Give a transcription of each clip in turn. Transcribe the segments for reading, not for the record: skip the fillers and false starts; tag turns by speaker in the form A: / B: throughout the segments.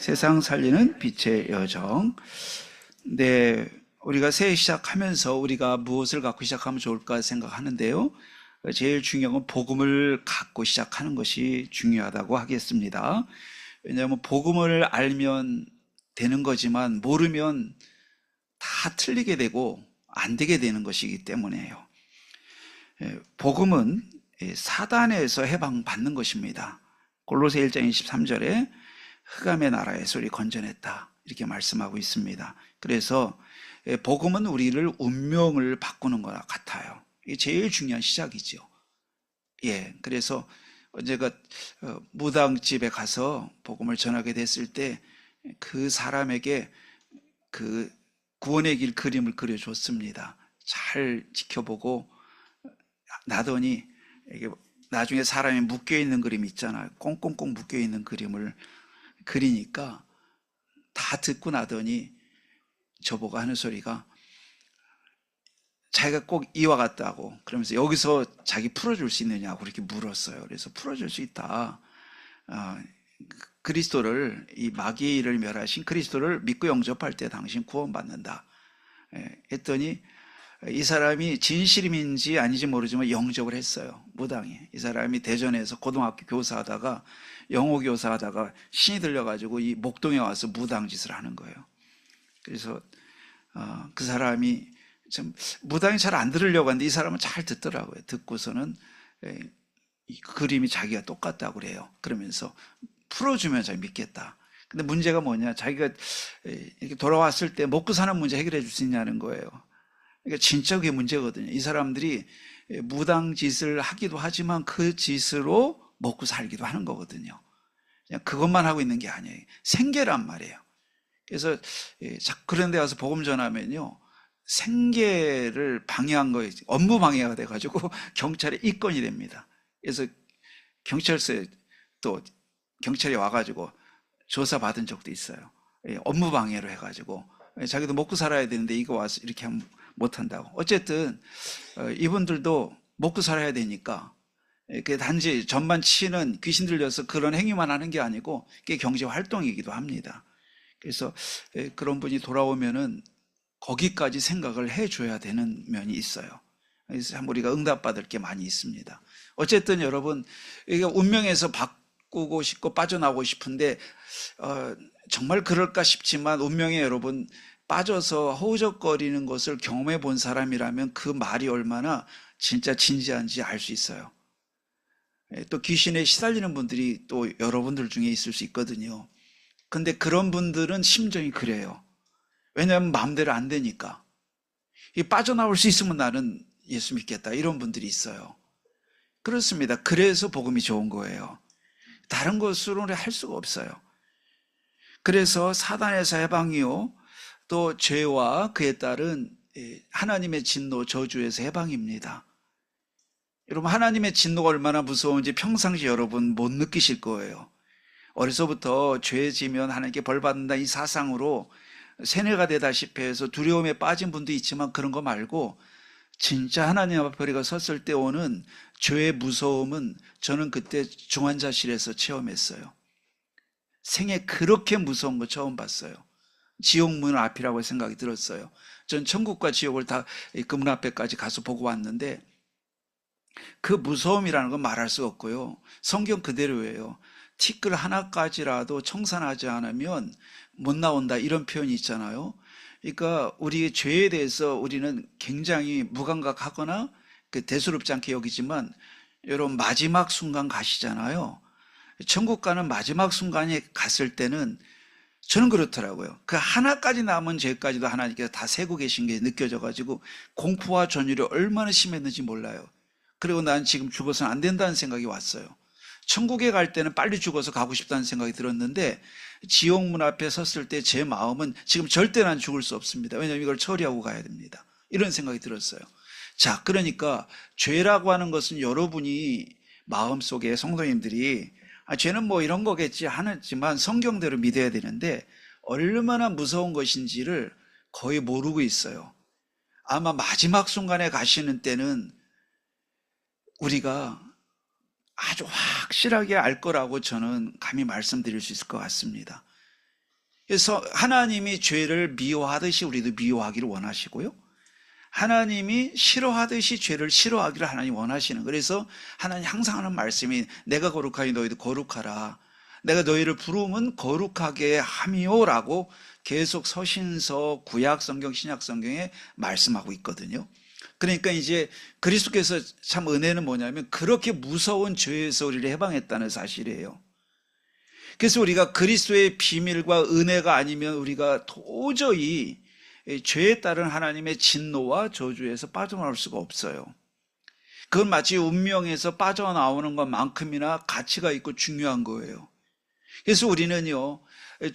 A: 세상 살리는 빛의 여정. 네, 우리가 새해 시작하면서 우리가 무엇을 갖고 시작하면 좋을까 생각하는데요. 제일 중요한 건 복음을 갖고 시작하는 것이 중요하다고 하겠습니다. 왜냐하면 복음을 알면 되는 거지만 모르면 다 틀리게 되고 안 되게 되는 것이기 때문에요. 복음은 사단에서 해방받는 것입니다. 골로새 1장 23절에 흑암의 나라의 소리 건져냈다, 이렇게 말씀하고 있습니다. 그래서 복음은 우리를 운명을 바꾸는 거나 같아요. 이게 제일 중요한 시작이죠. 그래서 제가 무당집에 가서 복음을 전하게 됐을 때 그 사람에게 그 구원의 길 그림을 그려줬습니다. 잘 지켜보고 나더니 이게 나중에 사람이 묶여있는 그림 있잖아요. 꽁꽁꽁 묶여있는 그림을 그리니까 다 듣고 나더니 저보고 하는 소리가 자기가 꼭 이와 같다고, 그러면서 여기서 자기 풀어줄 수 있느냐고 그렇게 물었어요. 그래서 풀어줄 수 있다. 그리스도를, 이 마귀의 일을 멸하신 그리스도를 믿고 영접할 때 당신 구원받는다 했더니 이 사람이 진실임인지 아닌지 모르지만 영접을 했어요. 무당이. 이 사람이 대전에서 고등학교 교사하다가 영어 교사하다가 신이 들려가지고 이 목동에 와서 무당 짓을 하는 거예요. 그래서 그 사람이 참 무당이 잘 안 들으려고 하는데 이 사람은 잘 듣더라고요. 듣고서는 이 그림이 자기가 똑같다고 그래요. 그러면서 풀어주면 자기 믿겠다. 근데 문제가 뭐냐, 자기가 이렇게 돌아왔을 때 먹고 사는 문제 해결해 줄 수 있냐는 거예요. 그러니까 진짜 그게 문제거든요. 이 사람들이 무당 짓을 하기도 하지만 그 짓으로 먹고 살기도 하는 거거든요. 그냥 그것만 하고 있는 게 아니에요. 생계란 말이에요. 그래서 그런 데 가서 복음 전하면요, 생계를 방해한 거예요. 업무 방해가 돼가지고 경찰에 입건이 됩니다. 그래서 경찰서에 또 경찰이 와가지고 조사받은 적도 있어요. 업무 방해로 해가지고 자기도 먹고 살아야 되는데 이거 와서 이렇게 하면 못한다고. 어쨌든 이분들도 먹고 살아야 되니까 그 단지 전반 치는 귀신 들려서 그런 행위만 하는 게 아니고 그게 경제 활동이기도 합니다. 그래서 그런 분이 돌아오면은 거기까지 생각을 해줘야 되는 면이 있어요. 그래서 참 우리가 응답받을 게 많이 있습니다. 어쨌든 여러분, 이게 운명에서 바꾸고 싶고 빠져나오고 싶은데 정말 그럴까 싶지만 운명에 여러분 빠져서 허우적거리는 것을 경험해 본 사람이라면 그 말이 얼마나 진짜 진지한지 알 수 있어요. 또 귀신에 시달리는 분들이 또 여러분들 중에 있을 수 있거든요. 근데 그런 분들은 심정이 그래요. 왜냐하면 마음대로 안 되니까. 빠져나올 수 있으면 나는 예수 믿겠다, 이런 분들이 있어요. 그렇습니다. 그래서 복음이 좋은 거예요. 다른 것으로는 할 수가 없어요. 그래서 사단에서 해방이요, 또 죄와 그에 따른 하나님의 진노, 저주에서 해방입니다. 여러분, 하나님의 진노가 얼마나 무서운지 평상시 여러분 못 느끼실 거예요. 어려서부터 죄 지면 하나님께 벌 받는다, 이 사상으로 세뇌가 되다시피 해서 두려움에 빠진 분도 있지만 그런 거 말고 진짜 하나님 앞에 우리가 섰을 때 오는 죄의 무서움은 저는 그때 중환자실에서 체험했어요. 생애 그렇게 무서운 거 처음 봤어요. 지옥 문 앞이라고 생각이 들었어요. 전 천국과 지옥을 다 그 문 앞에까지 가서 보고 왔는데 그 무서움이라는 건 말할 수 없고요. 성경 그대로예요. 티끌 하나까지라도 청산하지 않으면 못 나온다, 이런 표현이 있잖아요. 그러니까 우리의 죄에 대해서 우리는 굉장히 무감각하거나 대수롭지 않게 여기지만 여러분 마지막 순간 가시잖아요. 천국 가는 마지막 순간에 갔을 때는 저는 그렇더라고요. 그 하나까지 남은 죄까지도 하나님께서 다 세고 계신 게 느껴져가지고 공포와 전율이 얼마나 심했는지 몰라요. 그리고 난 지금 죽어서는 안 된다는 생각이 왔어요. 천국에 갈 때는 빨리 죽어서 가고 싶다는 생각이 들었는데 지옥 문 앞에 섰을 때 제 마음은 지금 절대 난 죽을 수 없습니다. 왜냐하면 이걸 처리하고 가야 됩니다. 이런 생각이 들었어요. 자, 그러니까 죄라고 하는 것은 여러분이 마음속에 성도님들이 죄는 뭐 이런 거겠지 하지만 성경대로 믿어야 되는데 얼마나 무서운 것인지를 거의 모르고 있어요. 아마 마지막 순간에 가시는 때는 우리가 아주 확실하게 알 거라고 저는 감히 말씀드릴 수 있을 것 같습니다. 그래서 하나님이 죄를 미워하듯이 우리도 미워하기를 원하시고요. 하나님이 싫어하듯이 죄를 싫어하기를 하나님 원하시는. 그래서 하나님 항상 하는 말씀이 내가 거룩하니 너희도 거룩하라. 내가 너희를 부르면 거룩하게 함이요라고 계속 서신서, 구약 성경, 신약 성경에 말씀하고 있거든요. 그러니까 이제 그리스도께서 참 은혜는 뭐냐면 그렇게 무서운 죄에서 우리를 해방했다는 사실이에요. 그래서 우리가 그리스도의 비밀과 은혜가 아니면 우리가 도저히 죄에 따른 하나님의 진노와 저주에서 빠져나올 수가 없어요. 그건 마치 운명에서 빠져나오는 것만큼이나 가치가 있고 중요한 거예요. 그래서 우리는요,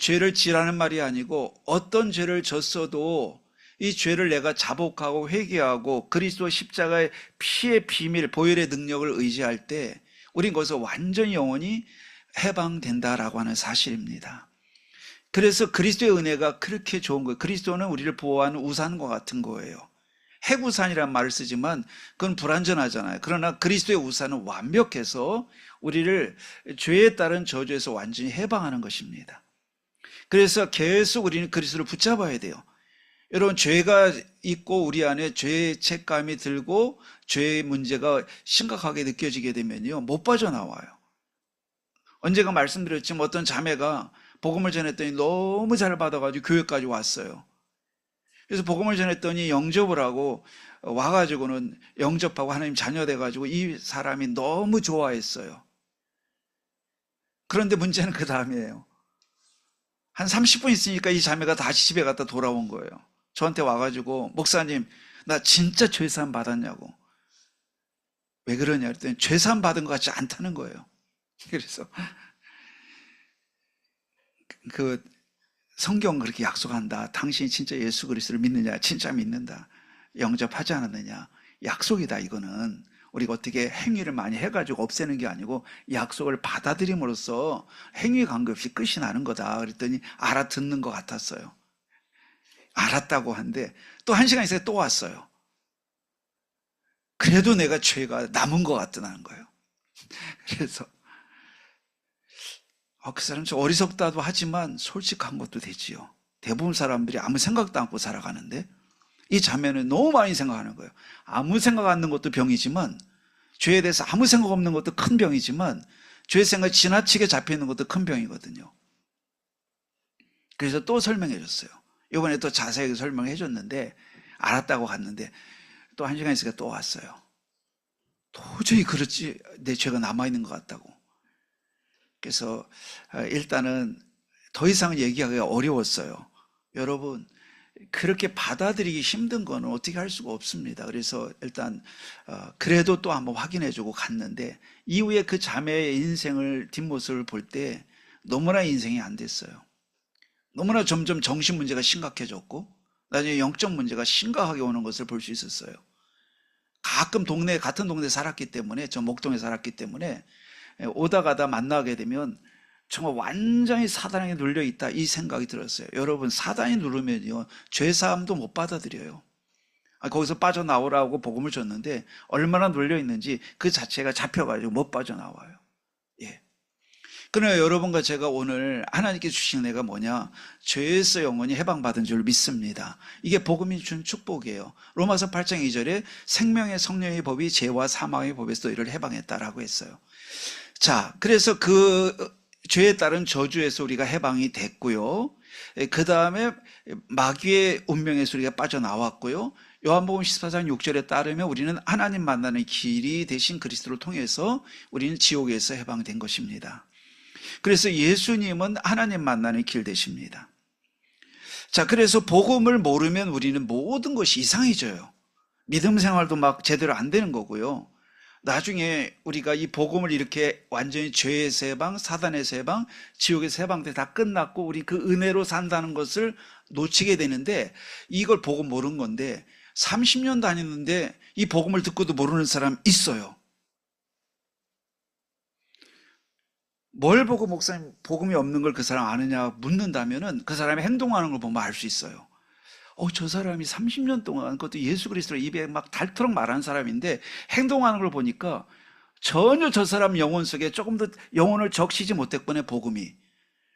A: 죄를 지라는 말이 아니고 어떤 죄를 졌어도 이 죄를 내가 자복하고 회개하고 그리스도 십자가의 피의 비밀, 보혈의 능력을 의지할 때 우린 거기서 완전히 영원히 해방된다라고 하는 사실입니다. 그래서 그리스도의 은혜가 그렇게 좋은 거예요. 그리스도는 우리를 보호하는 우산과 같은 거예요. 핵우산이라는 말을 쓰지만 그건 불완전하잖아요. 그러나 그리스도의 우산은 완벽해서 우리를 죄에 따른 저주에서 완전히 해방하는 것입니다. 그래서 계속 우리는 그리스도를 붙잡아야 돼요. 여러분, 죄가 있고 우리 안에 죄의 책감이 들고 죄의 문제가 심각하게 느껴지게 되면요, 못 빠져나와요. 언제가 말씀드렸지만 어떤 자매가 복음을 전했더니 너무 잘 받아가지고 교회까지 왔어요. 그래서 복음을 전했더니 영접을 하고 와가지고는 영접하고 하나님 자녀 돼가지고 이 사람이 너무 좋아했어요. 그런데 문제는 그 다음이에요. 한 30분 있으니까 이 자매가 다시 집에 갔다 돌아온 거예요. 저한테 와가지고 목사님, 나 진짜 죄사함 받았냐고. 왜 그러냐 그랬더니 죄사함 받은 것 같지 않다는 거예요. 그래서 그 성경 그렇게 약속한다. 당신이 진짜 예수 그리스도를 믿느냐? 진짜 믿는다. 영접하지 않았느냐? 약속이다. 이거는 우리가 어떻게 행위를 많이 해가지고 없애는 게 아니고 약속을 받아들임으로써 행위 관계없이 끝이 나는 거다. 그랬더니 알아듣는 것 같았어요. 알았다고 한데 또 1시간 있어요. 또 왔어요. 그래도 내가 죄가 남은 것 같다는 거예요. 그래서 그 사람 좀 어리석다도 하지만 솔직한 것도 되지요. 대부분 사람들이 아무 생각도 않고 살아가는데 이 자매는 너무 많이 생각하는 거예요. 아무 생각 않는 것도 병이지만, 죄에 대해서 아무 생각 없는 것도 큰 병이지만, 죄 생각이 지나치게 잡혀있는 것도 큰 병이거든요. 그래서 또 설명해 줬어요. 이번에 또 자세하게 설명해 줬는데 알았다고 갔는데 또 1시간 있으니까 또 왔어요. 도저히 그렇지, 내 죄가 남아있는 것 같다고. 그래서 일단은 더 이상 얘기하기가 어려웠어요. 여러분, 그렇게 받아들이기 힘든 거는 어떻게 할 수가 없습니다. 그래서 일단 그래도 또 한번 확인해주고 갔는데 이후에 그 자매의 인생을 뒷모습을 볼 때 너무나 인생이 안 됐어요. 너무나 점점 정신 문제가 심각해졌고 나중에 영적 문제가 심각하게 오는 것을 볼 수 있었어요. 가끔 같은 동네에 살았기 때문에, 저 목동에 살았기 때문에 오다 가다 만나게 되면 정말 완전히 사단에게 눌려있다 이 생각이 들었어요. 여러분, 사단이 누르면요 죄사함도 못 받아들여요. 거기서 빠져나오라고 복음을 줬는데 얼마나 눌려있는지 그 자체가 잡혀가지고 못 빠져나와요. 예. 그러나 여러분과 제가 오늘 하나님께 주신 은혜가 뭐냐? 죄에서 영원히 해방받은 줄 믿습니다. 이게 복음이 준 축복이에요. 로마서 8장 2절에 생명의 성령의 법이 죄와 사망의 법에서 너희를 해방했다라고 했어요. 자, 그래서 그 죄에 따른 저주에서 우리가 해방이 됐고요. 그 다음에 마귀의 운명에서 우리가 빠져나왔고요. 요한복음 14장 6절에 따르면 우리는 하나님 만나는 길이 되신 그리스도를 통해서 우리는 지옥에서 해방된 것입니다. 그래서 예수님은 하나님 만나는 길 되십니다. 자, 그래서 복음을 모르면 우리는 모든 것이 이상해져요. 믿음 생활도 막 제대로 안 되는 거고요. 나중에 우리가 이 복음을 이렇게 완전히 죄에서 해방, 사단에서 해방, 지옥에서 해방돼 다 끝났고 우리 그 은혜로 산다는 것을 놓치게 되는데, 이걸 복음 모르는 건데 30년 다녔는데 이 복음을 듣고도 모르는 사람 있어요. 뭘 보고 목사님 복음이 없는 걸 그 사람 아느냐 묻는다면은 그 사람이 행동하는 걸 보면 알 수 있어요. 저 사람이 30년 동안 그것도 예수 그리스도를 입에 막 닳도록 말하는 사람인데 행동하는 걸 보니까 전혀 저 사람 영혼 속에 조금 더 영혼을 적시지 못했거든요, 복음이.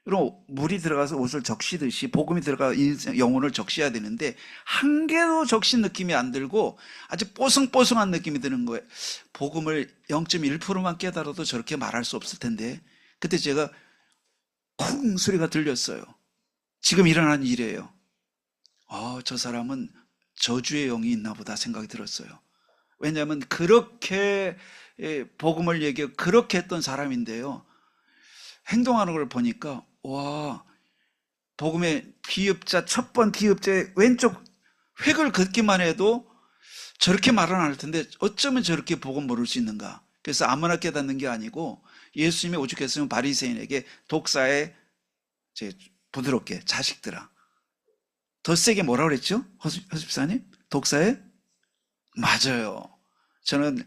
A: 여러분, 물이 들어가서 옷을 적시듯이 복음이 들어가 영혼을 적셔야 되는데 한 개도 적신 느낌이 안 들고 아주 뽀송뽀송한 느낌이 드는 거예요. 복음을 0.1%만 깨달아도 저렇게 말할 수 없을 텐데 그때 제가 쿵 소리가 들렸어요. 지금 일어난 일이에요. 저 사람은 저주의 영이 있나 보다 생각이 들었어요. 왜냐하면 그렇게 복음을 얘기하고 그렇게 했던 사람인데요. 행동하는 걸 보니까 와, 복음의 비읍자 첫 번 비읍자의 왼쪽 획을 긋기만 해도 저렇게 말은 안 할 텐데 어쩌면 저렇게 복음 모를 수 있는가. 그래서 아무나 깨닫는 게 아니고 예수님이 오죽했으면 바리새인에게 독사에 부드럽게 자식들아, 더 세게 뭐라 그랬죠? 허집사님? 독사에? 맞아요. 저는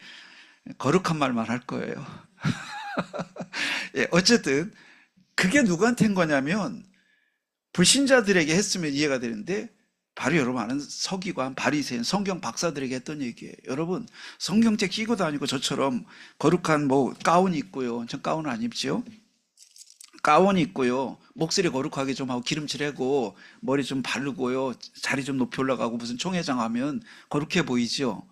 A: 거룩한 말만 할 거예요. 예, 어쨌든 그게 누구한테 한 거냐면 불신자들에게 했으면 이해가 되는데 바로 여러분 아는 서기관, 바리새인, 성경 박사들에게 했던 얘기예요. 여러분 성경책 끼고 다니고 저처럼 거룩한 가운 입고요. 전 가운 안 입지요. 가운 입고요. 목소리 거룩하게 좀 하고 기름칠하고 머리 좀 바르고요. 자리 좀 높이 올라가고 무슨 총회장 하면 거룩해 보이죠.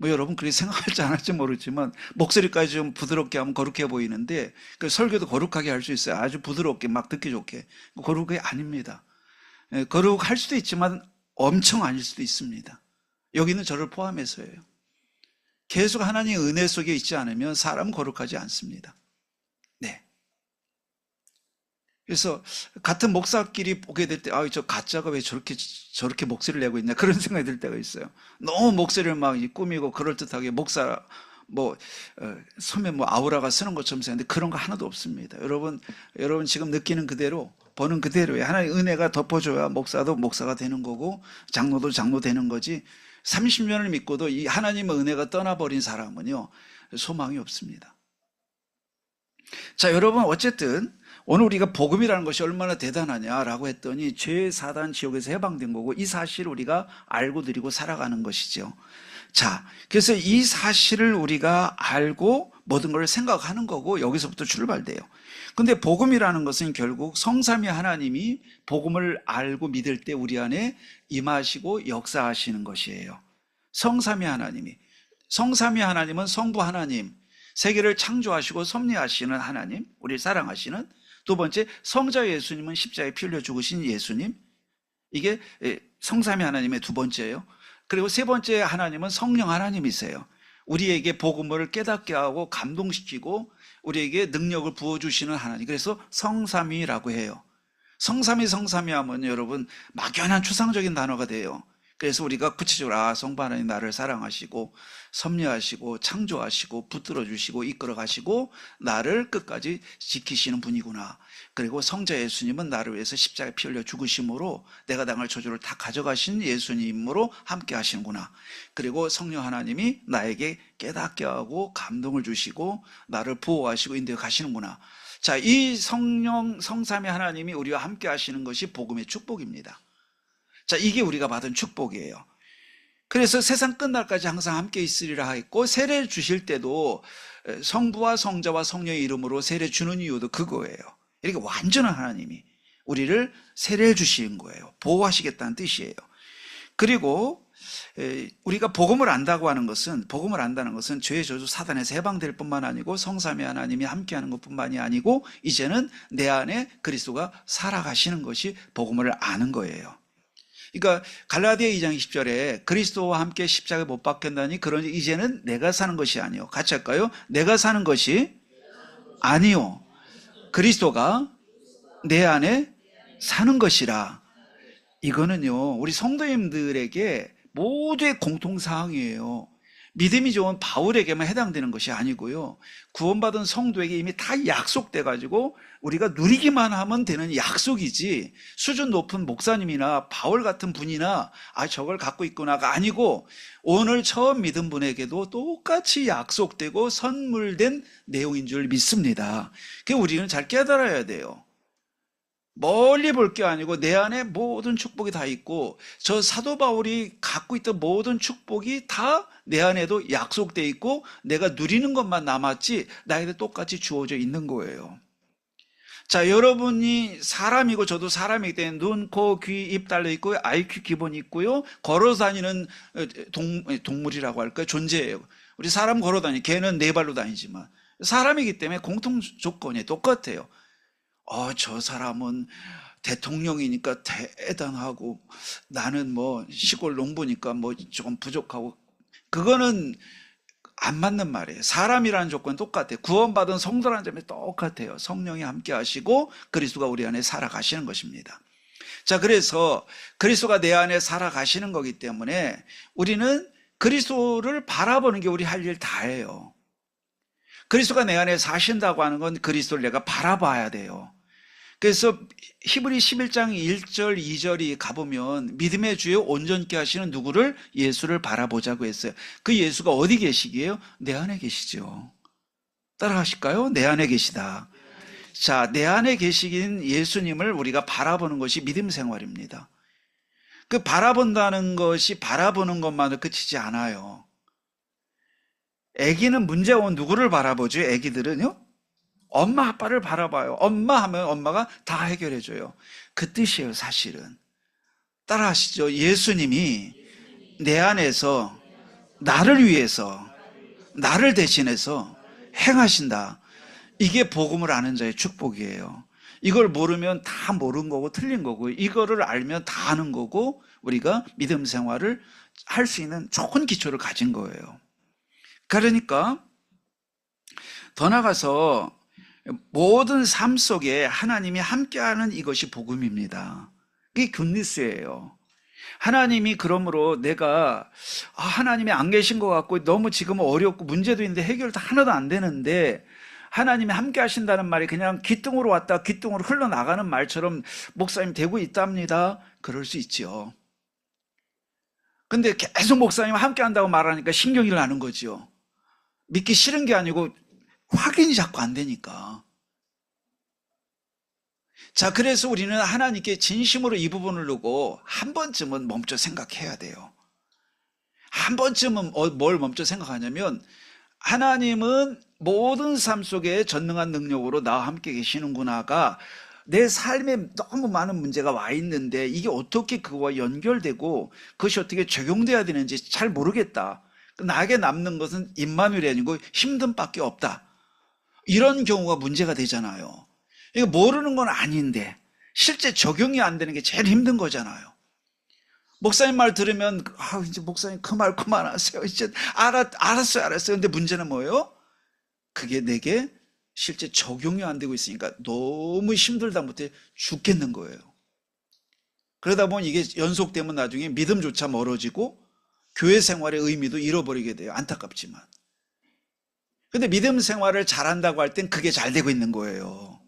A: 여러분 그렇게 생각할지 안 할지 모르지만 목소리까지 좀 부드럽게 하면 거룩해 보이는데 그 설교도 거룩하게 할 수 있어요. 아주 부드럽게 막 듣기 좋게. 거룩이 아닙니다. 거룩할 수도 있지만 엄청 아닐 수도 있습니다. 여기는 저를 포함해서예요. 계속 하나님의 은혜 속에 있지 않으면 사람은 거룩하지 않습니다. 네. 그래서 같은 목사끼리 보게 될 때, 저 가짜가 왜 저렇게 목소리를 내고 있나 그런 생각이 들 때가 있어요. 너무 목소리를 막 꾸미고 그럴듯하게 목사 섬에 아우라가 쓰는 것처럼 생각하는데 그런 거 하나도 없습니다. 여러분 지금 느끼는 그대로 보는 그대로에 하나님의 은혜가 덮어줘야 목사도 목사가 되는 거고 장로도 장로 되는 거지. 30년을 믿고도 이 하나님의 은혜가 떠나버린 사람은요 소망이 없습니다. 자, 여러분 어쨌든 오늘 우리가 복음이라는 것이 얼마나 대단하냐라고 했더니 죄, 사단, 지옥에서 해방된 거고 이 사실을 우리가 알고 드리고 살아가는 것이죠. 자, 그래서 이 사실을 우리가 알고 모든 걸 생각하는 거고 여기서부터 출발돼요. 근데 복음이라는 것은 결국 성삼위 하나님이 복음을 알고 믿을 때 우리 안에 임하시고 역사하시는 것이에요. 성삼위 하나님은 성부 하나님, 세계를 창조하시고 섭리하시는 하나님, 우리를 사랑하시는. 두 번째, 성자 예수님은 십자가에 피 흘려 죽으신 예수님. 이게 성삼위 하나님의 두 번째예요. 그리고 세 번째 하나님은 성령 하나님이세요. 우리에게 복음을 깨닫게 하고 감동시키고 우리에게 능력을 부어주시는 하나님. 그래서 성삼위라고 해요. 성삼위 하면 여러분 막연한 추상적인 단어가 돼요. 그래서 우리가 구체적으로 성부 하나님 나를 사랑하시고 섭리하시고 창조하시고 붙들어 주시고 이끌어 가시고 나를 끝까지 지키시는 분이구나. 그리고 성자 예수님은 나를 위해서 십자가에 피 흘려 죽으심으로 내가 당할 저주를 다 가져가신 예수님으로 함께 하시는구나. 그리고 성령 하나님이 나에게 깨닫게 하고 감동을 주시고 나를 보호하시고 인도해 가시는구나. 자, 이 성삼위 하나님이 우리와 함께 하시는 것이 복음의 축복입니다. 자, 이게 우리가 받은 축복이에요. 그래서 세상 끝날까지 항상 함께 있으리라 했고 세례를 주실 때도 성부와 성자와 성령의 이름으로 세례 주는 이유도 그거예요. 이렇게 완전한 하나님이 우리를 세례해 주시는 거예요. 보호하시겠다는 뜻이에요. 그리고 우리가 복음을 안다는 것은 죄의 저주 사단에서 해방될 뿐만 아니고 성삼위 하나님이 함께하는 것뿐만이 아니고 이제는 내 안에 그리스도가 살아가시는 것이 복음을 아는 거예요. 그러니까 갈라디아 2장 20절에 그리스도와 함께 십자가에 못 박혔나니 그러니 이제는 내가 사는 것이 아니요. 같이 할까요? 내가 사는 것이 아니요. 그리스도가 내 안에 사는 것이라. 이거는요 우리 성도님들에게 모두의 공통사항이에요. 믿음이 좋은 바울에게만 해당되는 것이 아니고요, 구원받은 성도에게 이미 다 약속돼 가지고 우리가 누리기만 하면 되는 약속이지, 수준 높은 목사님이나 바울 같은 분이나 저걸 갖고 있구나가 아니고 오늘 처음 믿은 분에게도 똑같이 약속되고 선물된 내용인 줄 믿습니다. 그게 우리는 잘 깨달아야 돼요. 멀리 볼 게 아니고 내 안에 모든 축복이 다 있고 저 사도 바울이 갖고 있던 모든 축복이 다 내 안에도 약속돼 있고 내가 누리는 것만 남았지 나에게 똑같이 주어져 있는 거예요. 자, 여러분이 사람이고 저도 사람이기 때문에 눈, 코, 귀, 입 달려 있고 IQ 기본이 있고요. 걸어 다니는 동물이라고 할까요? 존재예요. 우리 사람 걸어 다니, 개는 네 발로 다니지만 사람이기 때문에 공통 조건이 똑같아요. 저 사람은 대통령이니까 대단하고 나는 뭐 시골 농부니까 뭐 조금 부족하고, 그거는 안 맞는 말이에요. 사람이라는 조건은 똑같아요. 구원받은 성도라는 점이 똑같아요. 성령이 함께 하시고 그리스도가 우리 안에 살아가시는 것입니다. 자, 그래서 그리스도가 내 안에 살아가시는 거기 때문에 우리는 그리스도를 바라보는 게 우리 할 일 다예요. 그리스도가 내 안에 사신다고 하는 건 그리스도를 내가 바라봐야 돼요. 그래서 히브리 11장 1절 2절이 가보면 믿음의 주에 온전케 하시는 누구를? 예수를 바라보자고 했어요. 그 예수가 어디 계시기에요? 내 안에 계시죠. 따라하실까요? 내 안에 계시다. 자, 내 안에 계시긴 예수님을 우리가 바라보는 것이 믿음 생활입니다. 그 바라본다는 것이 바라보는 것만으로 그치지 않아요. 아기는 문제 온 누구를 바라보죠? 아기들은요? 엄마 아빠를 바라봐요. 엄마 하면 엄마가 다 해결해줘요. 그 뜻이에요, 사실은. 따라하시죠. 예수님이 내 안에서 나를 위해서, 나를 대신해서 행하신다. 이게 복음을 아는 자의 축복이에요. 이걸 모르면 다 모르는 거고 틀린 거고, 이거를 알면 다 아는 거고, 우리가 믿음 생활을 할 수 있는 좋은 기초를 가진 거예요. 그러니까 더 나가서 모든 삶 속에 하나님이 함께하는 이것이 복음입니다. 이게 굿뉴스예요. 하나님이 그러므로 내가 하나님이 안 계신 것 같고 너무 지금 어렵고 문제도 있는데 해결도 하나도 안 되는데 하나님이 함께 하신다는 말이 그냥 귀뚱으로 왔다 귀뚱으로 흘러나가는 말처럼 목사님 되고 있답니다. 그럴 수 있죠. 근데 계속 목사님 함께 한다고 말하니까 신경이 나는 거죠. 믿기 싫은 게 아니고 확인이 자꾸 안 되니까. 자, 그래서 우리는 하나님께 진심으로 이 부분을 두고 한 번쯤은 멈춰 생각해야 돼요. 한 번쯤은 뭘 멈춰 생각하냐면, 하나님은 모든 삶 속에 전능한 능력으로 나와 함께 계시는구나가 내 삶에 너무 많은 문제가 와 있는데 이게 어떻게 그거와 연결되고 그것이 어떻게 적용돼야 되는지 잘 모르겠다. 나에게 남는 것은 임마누엘이 아니고 힘듦 밖에 없다. 이런 경우가 문제가 되잖아요. 이거 모르는 건 아닌데 실제 적용이 안 되는 게 제일 힘든 거잖아요. 목사님 말 들으면 이제 목사님 그 말 그만하세요. 이제 알았어요. 근데 문제는 뭐예요? 그게 내게 실제 적용이 안 되고 있으니까 너무 힘들다 못해 죽겠는 거예요. 그러다 보면 이게 연속되면 나중에 믿음조차 멀어지고 교회 생활의 의미도 잃어버리게 돼요. 안타깝지만. 근데 믿음 생활을 잘한다고 할 땐 그게 잘 되고 있는 거예요.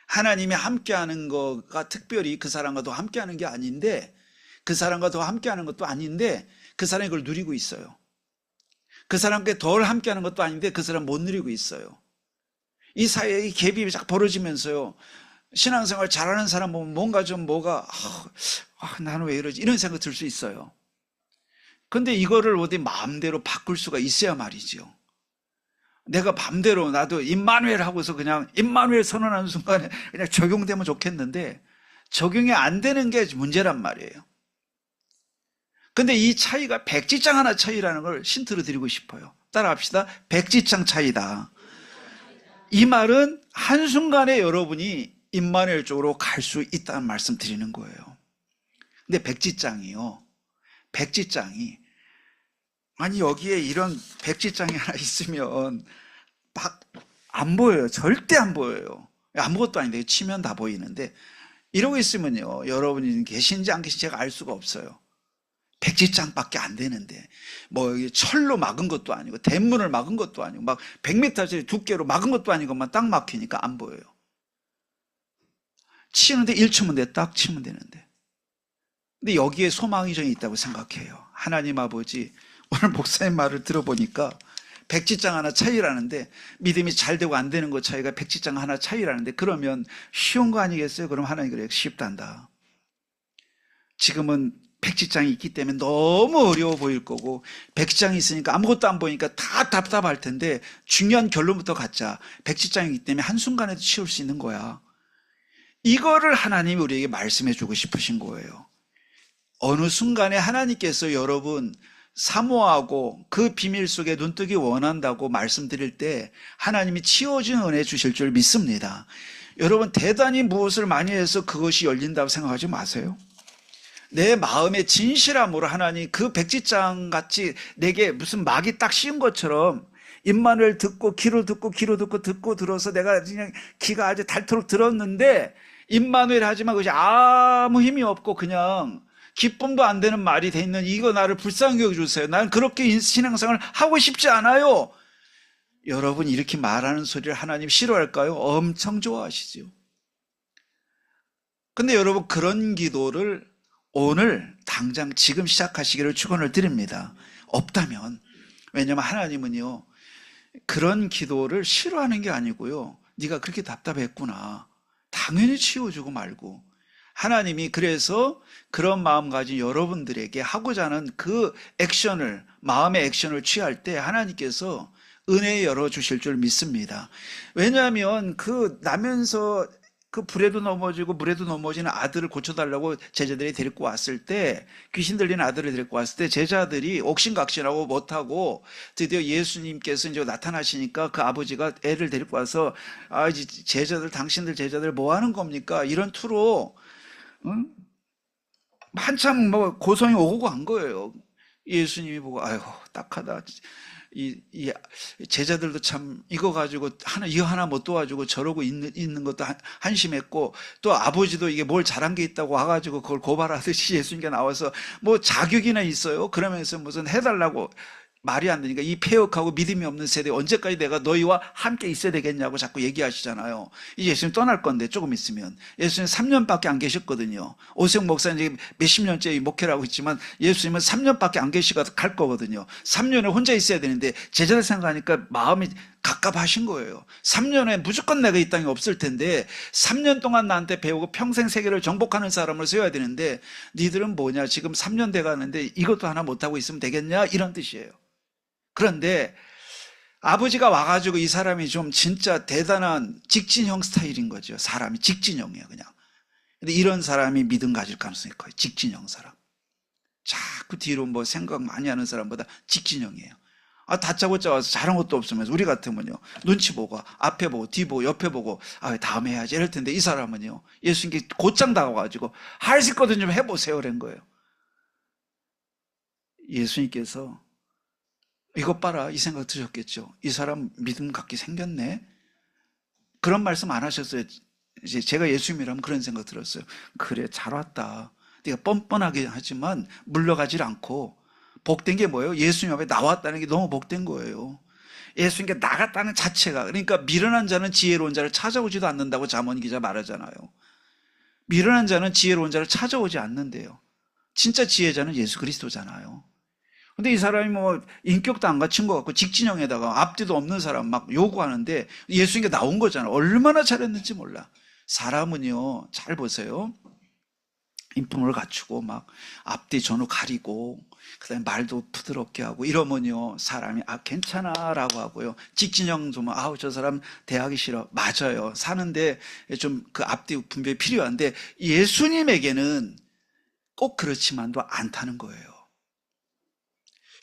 A: 하나님이 함께하는 거가 특별히 그 사람과 더 함께하는 게 아닌데, 그 사람과 더 함께하는 것도 아닌데 그 사람이 그걸 누리고 있어요. 그 사람께 덜 함께하는 것도 아닌데 그 사람 못 누리고 있어요. 이 사이에 이 갭이 쫙 벌어지면서요, 신앙생활 잘하는 사람 보면 뭔가 좀 나는 왜 이러지 이런 생각 들 수 있어요. 근데 이거를 어디 마음대로 바꿀 수가 있어야 말이죠. 내가 맘대로 나도 임마누엘 하고서 그냥 임마누엘 선언하는 순간에 그냥 적용되면 좋겠는데 적용이 안 되는 게 문제란 말이에요. 근데 이 차이가 백지장 하나 차이라는 걸 힌트로 드리고 싶어요. 따라합시다. 백지장 차이다. 이 말은 한순간에 여러분이 임마누엘 쪽으로 갈 수 있다는 말씀 드리는 거예요. 근데 백지장이요. 백지장이, 아니 여기에 이런 백지장이 하나 있으면 막 안 보여요. 절대 안 보여요. 아무것도 아닌데 치면 다 보이는데 이러고 있으면요, 여러분이 계신지 안 계신지 제가 알 수가 없어요. 백지장밖에 안 되는데 뭐 철로 막은 것도 아니고 대문을 막은 것도 아니고 막 100m짜리 두께로 막은 것도 아니고만 딱 막히니까 안 보여요. 치는데 1초면 돼. 딱 치면 되는데. 근데 여기에 소망이 좀 있다고 생각해요. 하나님 아버지, 오늘 목사님 말을 들어보니까 백지장 하나 차이라는데, 믿음이 잘 되고 안 되는 것 차이가 백지장 하나 차이라는데, 그러면 쉬운 거 아니겠어요? 그럼 하나님 그래, 쉽단다. 지금은 백지장이 있기 때문에 너무 어려워 보일 거고, 백지장이 있으니까 아무것도 안 보이니까 다 답답할 텐데, 중요한 결론부터 갖자. 백지장이기 때문에 한순간에도 치울 수 있는 거야. 이거를 하나님이 우리에게 말씀해 주고 싶으신 거예요. 어느 순간에 하나님께서 여러분 사모하고 그 비밀 속에 눈뜨기 원한다고 말씀드릴 때 하나님이 치워진 은혜 주실 줄 믿습니다. 여러분 대단히 무엇을 많이 해서 그것이 열린다고 생각하지 마세요. 내 마음의 진실함으로 하나님 그 백지장 같이 내게 무슨 막이 딱 씌운 것처럼 입만을 듣고 귀로 듣고 듣고 들어서 내가 그냥 귀가 아주 닳도록 들었는데 임마누엘 하지만 그것이 아무 힘이 없고 그냥 기쁨도 안 되는 말이 돼 있는 이거 나를 불쌍히 여겨주세요. 나는 그렇게 신앙생활을 하고 싶지 않아요. 여러분 이렇게 말하는 소리를 하나님 싫어할까요? 엄청 좋아하시죠. 근데 여러분 그런 기도를 오늘 당장 지금 시작하시기를 축원을 드립니다. 없다면. 왜냐하면 하나님은요 그런 기도를 싫어하는 게 아니고요 네가 그렇게 답답했구나 당연히 치워주고 말고 하나님이 그래서 그런 마음 가진 여러분들에게 하고자 하는 그 액션을 마음의 액션을 취할 때 하나님께서 은혜 열어주실 줄 믿습니다. 왜냐하면 그 나면서 그 불에도 넘어지고 물에도 넘어지는 아들을 고쳐달라고 제자들이 데리고 왔을 때 귀신 들리는 아들을 데리고 왔을 때 제자들이 옥신각신하고 못하고 드디어 예수님께서 이제 나타나시니까 그 아버지가 애를 데리고 와서 아 제자들 당신들 제자들 뭐 하는 겁니까? 이런 투로 응? 한참 뭐 고성이 오고 간 거예요. 예수님이 보고 아이고 딱하다. 이 제자들도 참 이거 가지고 이거 하나 못 도와주고 저러고 있는 것도 한심했고 또 아버지도 이게 뭘 잘한 게 있다고 와가지고 그걸 고발하듯이 예수님께 나와서 뭐 자격이나 있어요. 그러면서 무슨 해달라고 말이 안 되니까 이 폐역하고 믿음이 없는 세대 언제까지 내가 너희와 함께 있어야 되겠냐고 자꾸 얘기하시잖아요. 이제 예수님 떠날 건데 조금 있으면 예수님 3년밖에 안 계셨거든요. 오세영 목사님 몇십 년째 목회를 하고 있지만 예수님은 3년밖에 안 계시고 갈 거거든요. 3년을 혼자 있어야 되는데 제자들 생각하니까 마음이 갑갑하신 거예요. 3년에 무조건 내가 이 땅에 없을 텐데 3년 동안 나한테 배우고 평생 세계를 정복하는 사람을 세워야 되는데 니들은 뭐냐 지금 3년 돼가는데 이것도 하나 못하고 있으면 되겠냐 이런 뜻이에요. 그런데 아버지가 와가지고 이 사람이 좀 진짜 대단한 직진형 스타일인 거죠. 사람이 직진형이에요 그냥. 근데 이런 사람이 믿음 가질 가능성이 커요. 직진형 사람. 자꾸 뒤로 뭐 생각 많이 하는 사람보다 직진형이에요. 다짜고짜 와서 잘한 것도 없으면서 우리 같으면요 눈치 보고 앞에 보고 뒤 보고 옆에 보고 다음에 해야지 이럴 텐데 이 사람은요 예수님께 곧장 다가와가지고 할 수 있거든 좀 해보세요 그런 거예요. 예수님께서 이것 봐라 이 생각 드셨겠죠. 이 사람 믿음 갖게 생겼네. 그런 말씀 안 하셨어요. 이제 제가 예수님이라면 그런 생각 들었어요. 그래 잘 왔다. 네가 뻔뻔하게 하지만 물러가질 않고 복된 게 뭐예요? 예수님 앞에 나왔다는 게 너무 복된 거예요. 예수님께 나갔다는 자체가 그러니까 미련한 자는 지혜로운 자를 찾아오지도 않는다고 잠언 기자 말하잖아요. 미련한 자는 지혜로운 자를 찾아오지 않는데요. 진짜 지혜자는 예수 그리스도잖아요. 근데 이 사람이 뭐 인격도 안 갖춘 것 같고 직진형에다가 앞뒤도 없는 사람 막 요구하는데 예수님께 나온 거잖아. 얼마나 잘했는지 몰라. 사람은요 잘 보세요. 인품을 갖추고 막 앞뒤 전후 가리고 그다음에 말도 부드럽게 하고 이러면요 사람이 괜찮아 라고 하고요. 직진형 좀 저 사람 대하기 싫어. 맞아요. 사는데 좀 그 앞뒤 분별이 필요한데 예수님에게는 꼭 그렇지만도 않다는 거예요.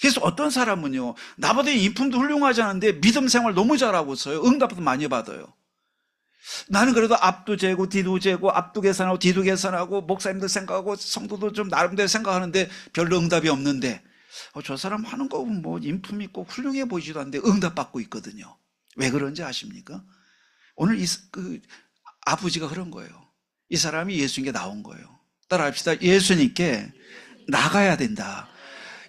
A: 그래서 어떤 사람은요 나보다 인품도 훌륭하지 않은데 믿음 생활 너무 잘하고서요 응답도 많이 받아요. 나는 그래도 앞도 재고 뒤도 재고 앞도 계산하고 뒤도 계산하고 목사님도 생각하고 성도도 좀 나름대로 생각하는데 별로 응답이 없는데 저 사람 하는 거 보면 뭐 인품이 꼭 훌륭해 보이지도 않는데 응답받고 있거든요. 왜 그런지 아십니까? 오늘 아버지가 그런 거예요. 이 사람이 예수님께 나온 거예요. 따라합시다. 예수님께 나가야 된다.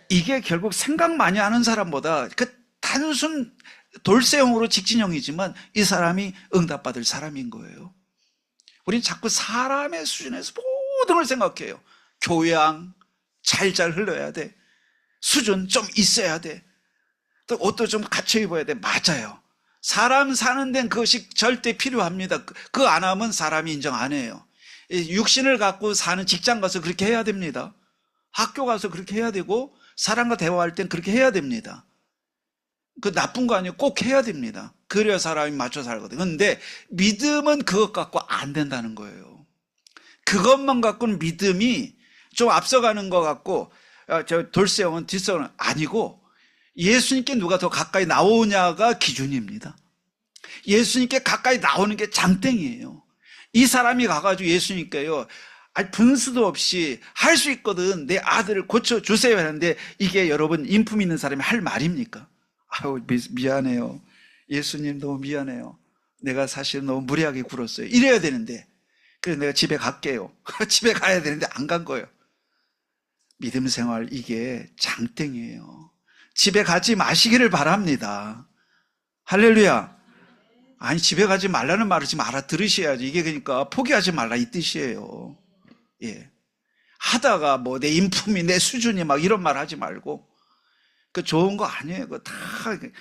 A: 이게 결국 생각 많이 하는 사람보다 그 단순 돌쇠형으로 직진형이지만 이 사람이 응답받을 사람인 거예요. 우린 자꾸 사람의 수준에서 모든 걸 생각해요. 교양 잘 흘러야 돼. 수준 좀 있어야 돼. 또 옷도 좀 갖춰 입어야 돼. 맞아요. 사람 사는 데는 그것이 절대 필요합니다. 그거 안 하면 사람이 인정 안 해요. 육신을 갖고 사는 직장 가서 그렇게 해야 됩니다. 학교 가서 그렇게 해야 되고 사람과 대화할 땐 그렇게 해야 됩니다. 그 나쁜 거 아니에요. 꼭 해야 됩니다. 그래야 사람이 맞춰 살거든요. 그런데 믿음은 그것 갖고 안 된다는 거예요. 그것만 갖고는 믿음이 좀 앞서가는 것 같고, 저 돌쇠형은 뒷성은 아니고, 예수님께 누가 더 가까이 나오냐가 기준입니다. 예수님께 가까이 나오는 게 장땡이에요. 이 사람이 가가지고 예수님께요, 분수도 없이 할 수 있거든, 내 아들을 고쳐주세요 하는데, 이게 여러분 인품 있는 사람이 할 말입니까? 아유, 미안해요. 예수님 너무 미안해요. 내가 사실 너무 무리하게 굴었어요. 이래야 되는데, 그래서 내가 집에 갈게요. 집에 가야 되는데 안 간 거예요. 믿음 생활, 이게 장땡이에요. 집에 가지 마시기를 바랍니다. 할렐루야. 아니, 집에 가지 말라는 말을 지금 알아들으셔야지. 이게 그러니까 포기하지 말라 이 뜻이에요. 예. 하다가 뭐 내 인품이, 내 수준이 막 이런 말 하지 말고, 그 좋은 거 아니에요. 그거 다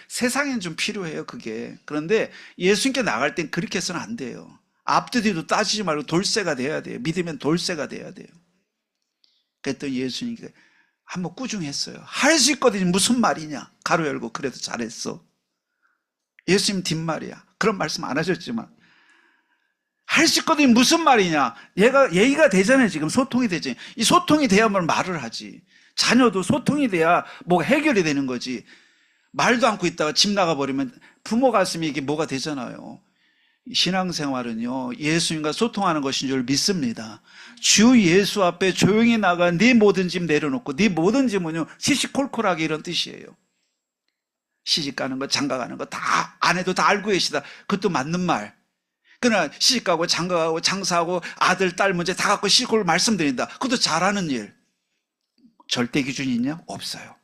A: 세상엔 좀 필요해요, 그게. 그런데 예수님께 나갈 땐 그렇게 해서는 안 돼요. 앞뒤도 따지지 말고 돌쇠가 돼야 돼요. 믿으면 돌쇠가 돼야 돼요. 그랬더니 예수님께 한번 꾸중했어요. 할 수 있거든요. 무슨 말이냐. 가로 열고 그래도 잘했어. 예수님 뒷말이야. 그런 말씀 안 하셨지만, 할 수 있거든요. 무슨 말이냐. 얘기가 되잖아요. 지금 소통이 되지. 이 소통이 돼야만 말을 하지. 자녀도 소통이 돼야 뭐가 해결이 되는 거지. 말도 않고 있다가 집 나가버리면 부모 가슴이 이게 뭐가 되잖아요. 신앙생활은요, 예수님과 소통하는 것인 줄 믿습니다. 주 예수 앞에 조용히 나가 네 모든 짐 내려놓고, 네 모든 짐은요, 시시콜콜하게 이런 뜻이에요. 시집 가는 거, 장가 가는 거 다 아내도 다 알고 계시다. 그것도 맞는 말. 그러나 시집 가고 장가 가고 장사하고 아들 딸 문제 다 갖고 시시콜콜 말씀드린다. 그것도 잘하는 일. 절대 기준이 있냐? 없어요.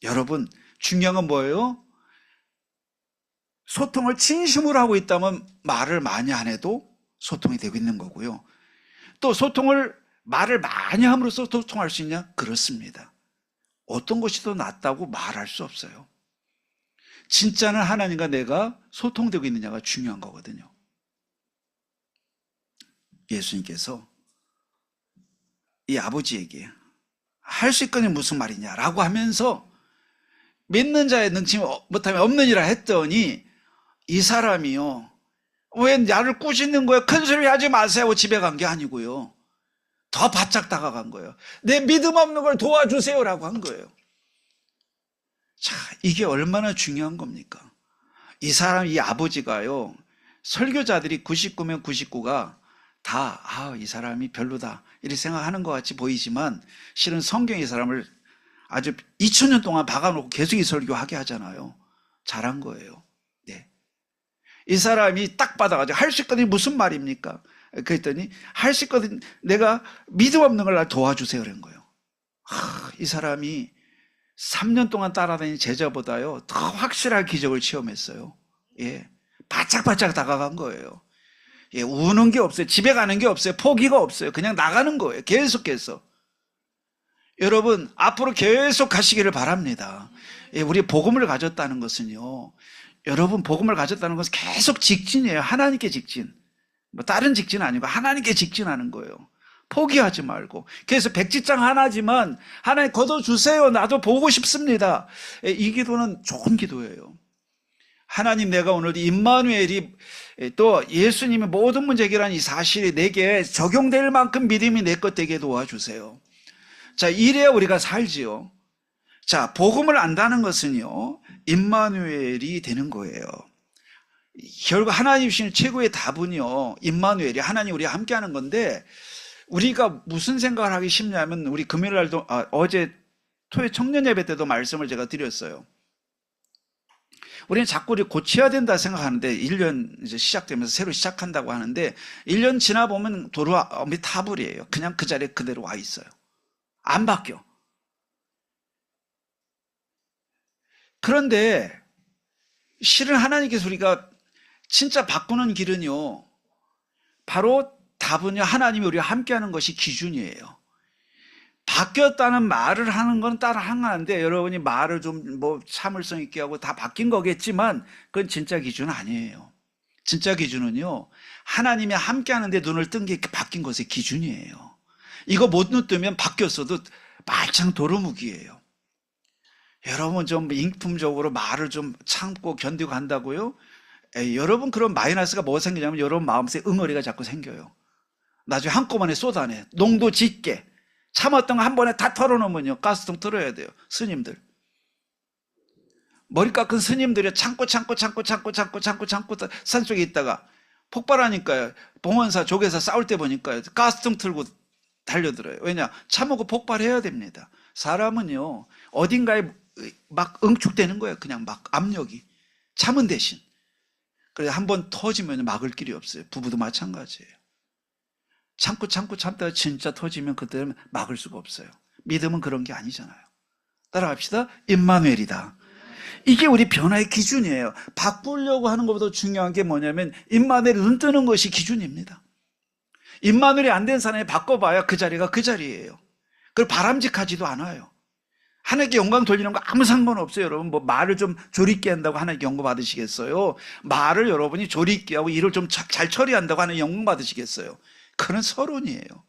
A: 여러분, 중요한 건 뭐예요? 소통을 진심으로 하고 있다면 말을 많이 안 해도 소통이 되고 있는 거고요. 또 말을 많이 함으로써 소통할 수 있냐? 그렇습니다. 어떤 것이 더 낫다고 말할 수 없어요. 진짜는 하나님과 내가 소통되고 있느냐가 중요한 거거든요. 예수님께서 이 아버지에게 할 수 있거니 무슨 말이냐라고 하면서 믿는 자의 능치 못하면 없느니라 했더니, 이 사람이요, 왜 나를 꾸짖는 거예요? 큰 소리 하지 마세요 하고 집에 간 게 아니고요, 더 바짝 다가간 거예요. 내 믿음 없는 걸 도와주세요라고 한 거예요. 자, 이게 얼마나 중요한 겁니까? 이 사람, 이 아버지가요, 설교자들이 99면 99가 다 이 사람이 별로다 이렇게 생각하는 것 같이 보이지만, 실은 성경이 이 사람을 아주 2000년 동안 박아놓고 계속 이 설교하게 하잖아요. 잘한 거예요. 네. 이 사람이 딱 받아가지고 할 수 있거든요. 무슨 말입니까? 그랬더니 할 수 있거든요. 내가 믿음 없는 걸 날 도와주세요 그런 거예요. 이 사람이 3년 동안 따라다닌 제자보다요 더 확실한 기적을 체험했어요. 예, 바짝바짝 다가간 거예요. 예, 우는 게 없어요. 집에 가는 게 없어요. 포기가 없어요. 그냥 나가는 거예요. 계속해서. 여러분, 앞으로 계속 가시기를 바랍니다. 예, 우리 복음을 가졌다는 것은요, 여러분 복음을 가졌다는 것은 계속 직진이에요. 하나님께 직진. 뭐 다른 직진 아니고 하나님께 직진하는 거예요. 포기하지 말고. 그래서 백지장 하나지만 하나님 걷어주세요. 나도 보고 싶습니다. 예, 이 기도는 좋은 기도예요. 하나님, 내가 오늘 임마누엘이 또 예수님의 모든 문제 해결한 이 사실이 내게 적용될 만큼 믿음이 내 것 되게 도와주세요. 자, 이래야 우리가 살지요. 자, 복음을 안다는 것은요, 임마누엘이 되는 거예요. 결국 하나님 주시는 최고의 답은요, 임마누엘이, 하나님 우리와 함께 하는 건데, 우리가 무슨 생각을 하기 쉽냐면, 우리 금요일 날도, 어제 토요일 청년 예배 때도 말씀을 제가 드렸어요. 우리는 자꾸 우리 고쳐야 된다 생각하는데, 1년 이제 시작되면서 새로 시작한다고 하는데, 1년 지나보면 도루미 타불이에요. 그냥 그 자리에 그대로 와 있어요. 안 바뀌어. 그런데 실은 하나님께서 우리가 진짜 바꾸는 길은요, 바로 답은요, 하나님이 우리와 함께하는 것이 기준이에요. 바뀌었다는 말을 하는 건 따라 항하는데, 여러분이 말을 좀 뭐 참을성 있게 하고 다 바뀐 거겠지만, 그건 진짜 기준은 아니에요. 진짜 기준은요, 하나님이 함께하는 데 눈을 뜬 게 바뀐 것의 기준이에요. 이거 못 눈뜨면 바뀌었어도 말짱 도루묵이에요. 여러분 좀 인품적으로 말을 좀 참고 견디고 간다고요? 여러분 그런 마이너스가 뭐 생기냐면, 여러분 마음속에 응어리가 자꾸 생겨요. 나중에 한꺼번에 쏟아내. 농도 짙게. 참았던 거 한 번에 다 털어놓으면요. 가스통 털어야 돼요. 스님들. 머리 깎은 스님들이 참고 산속에 있다가 폭발하니까요. 봉원사 조계사 싸울 때 보니까요. 가스통 틀고 달려들어요. 왜냐? 참고 폭발해야 됩니다. 사람은요. 어딘가에 막 응축되는 거예요. 그냥 막 압력이. 참은 대신. 그래서 한번 터지면 막을 길이 없어요. 부부도 마찬가지예요. 참다가 진짜 터지면 그때는 막을 수가 없어요. 믿음은 그런 게 아니잖아요. 따라갑시다. 임마누엘이다. 이게 우리 변화의 기준이에요. 바꾸려고 하는 것보다 중요한 게 뭐냐면 임마누엘이 눈 뜨는 것이 기준입니다. 임마누엘이 안 된 사람이 바꿔봐야 그 자리가 그 자리예요. 그걸 바람직하지도 않아요. 하나님께 영광 돌리는 거 아무 상관없어요. 여러분 뭐 말을 좀 조리 있게 한다고 하나님께 영광 받으시겠어요? 말을 여러분이 조리 있게 하고 일을 좀 잘 처리한다고 하나님께 영광 받으시겠어요? 그건 서론이에요.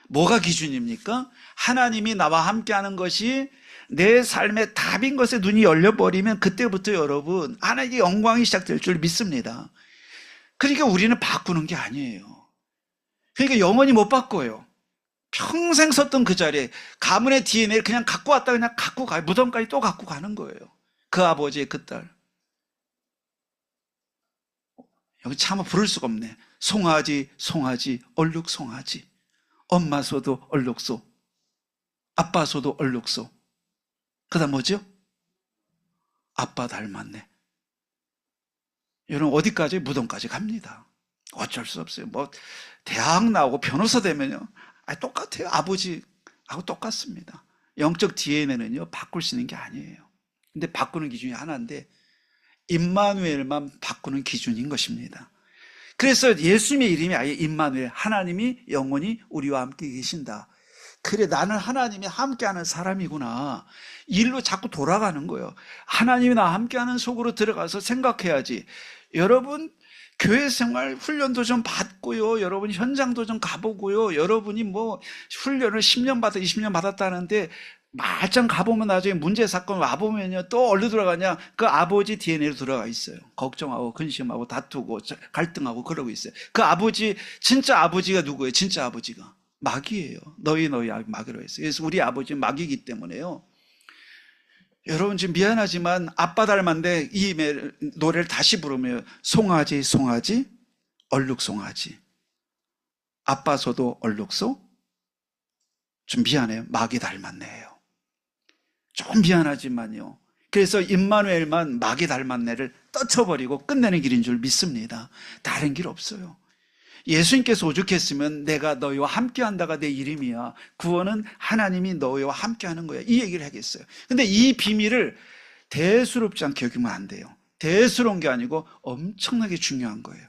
A: 뭐가 기준입니까? 하나님이 나와 함께하는 것이 내 삶의 답인 것에 눈이 열려버리면 그때부터 여러분 하나님의 영광이 시작될 줄 믿습니다. 그러니까 우리는 바꾸는 게 아니에요. 그러니까 영원히 못 바꿔요. 평생 섰던 그 자리에 가문의 DNA를 그냥 갖고 왔다 그냥 갖고 가요. 무덤까지 또 갖고 가는 거예요. 그 아버지의 그 딸. 여기 차마 부를 수가 없네. 송아지 얼룩 송아지. 엄마 소도 얼룩소. 아빠 소도 얼룩소. 그 다음 뭐죠? 아빠 닮았네. 여러분 어디까지? 무덤까지 갑니다. 어쩔 수 없어요. 뭐 대학 나오고 변호사 되면요. 똑같아요. 아버지하고 똑같습니다. 영적 DNA는요. 바꿀 수 있는 게 아니에요. 근데 바꾸는 기준이 하나인데 임마누엘만 바꾸는 기준인 것입니다. 그래서 예수님의 이름이 아예 임마누엘, 하나님이 영원히 우리와 함께 계신다. 그래 나는 하나님이 함께하는 사람이구나. 일로 자꾸 돌아가는 거예요. 하나님이 나와 함께하는 속으로 들어가서 생각해야지. 여러분 교회 생활 훈련도 좀 받고요. 여러분 현장도 좀 가보고요. 여러분이 뭐 훈련을 10년 받아 20년 받았다는데 말짱 가보면 나중에 문제 사건 와보면요. 또 어디로 들어가냐? 그 아버지 DNA로 들어가 있어요. 걱정하고 근심하고 다투고 갈등하고 그러고 있어요. 그 아버지 진짜 아버지가 누구예요? 진짜 아버지가 마귀예요. 너희 마귀로 했어요. 그래서 우리 아버지는 마귀이기 때문에요. 여러분 지금 미안하지만 아빠 닮았는데 이 노래를 다시 부르면 송아지 얼룩송아지 아빠 소도 얼룩소 좀 미안해요. 마귀 닮았네요. 좀 미안하지만요. 그래서 임마누엘만 마귀 닮았네를 떨쳐버리고 끝내는 길인 줄 믿습니다. 다른 길 없어요. 예수님께서 오죽했으면 내가 너희와 함께한다가 내 이름이야. 구원은 하나님이 너희와 함께하는 거야. 이 얘기를 하겠어요. 근데 이 비밀을 대수롭지 않게 여기면 안 돼요. 대수로운 게 아니고 엄청나게 중요한 거예요.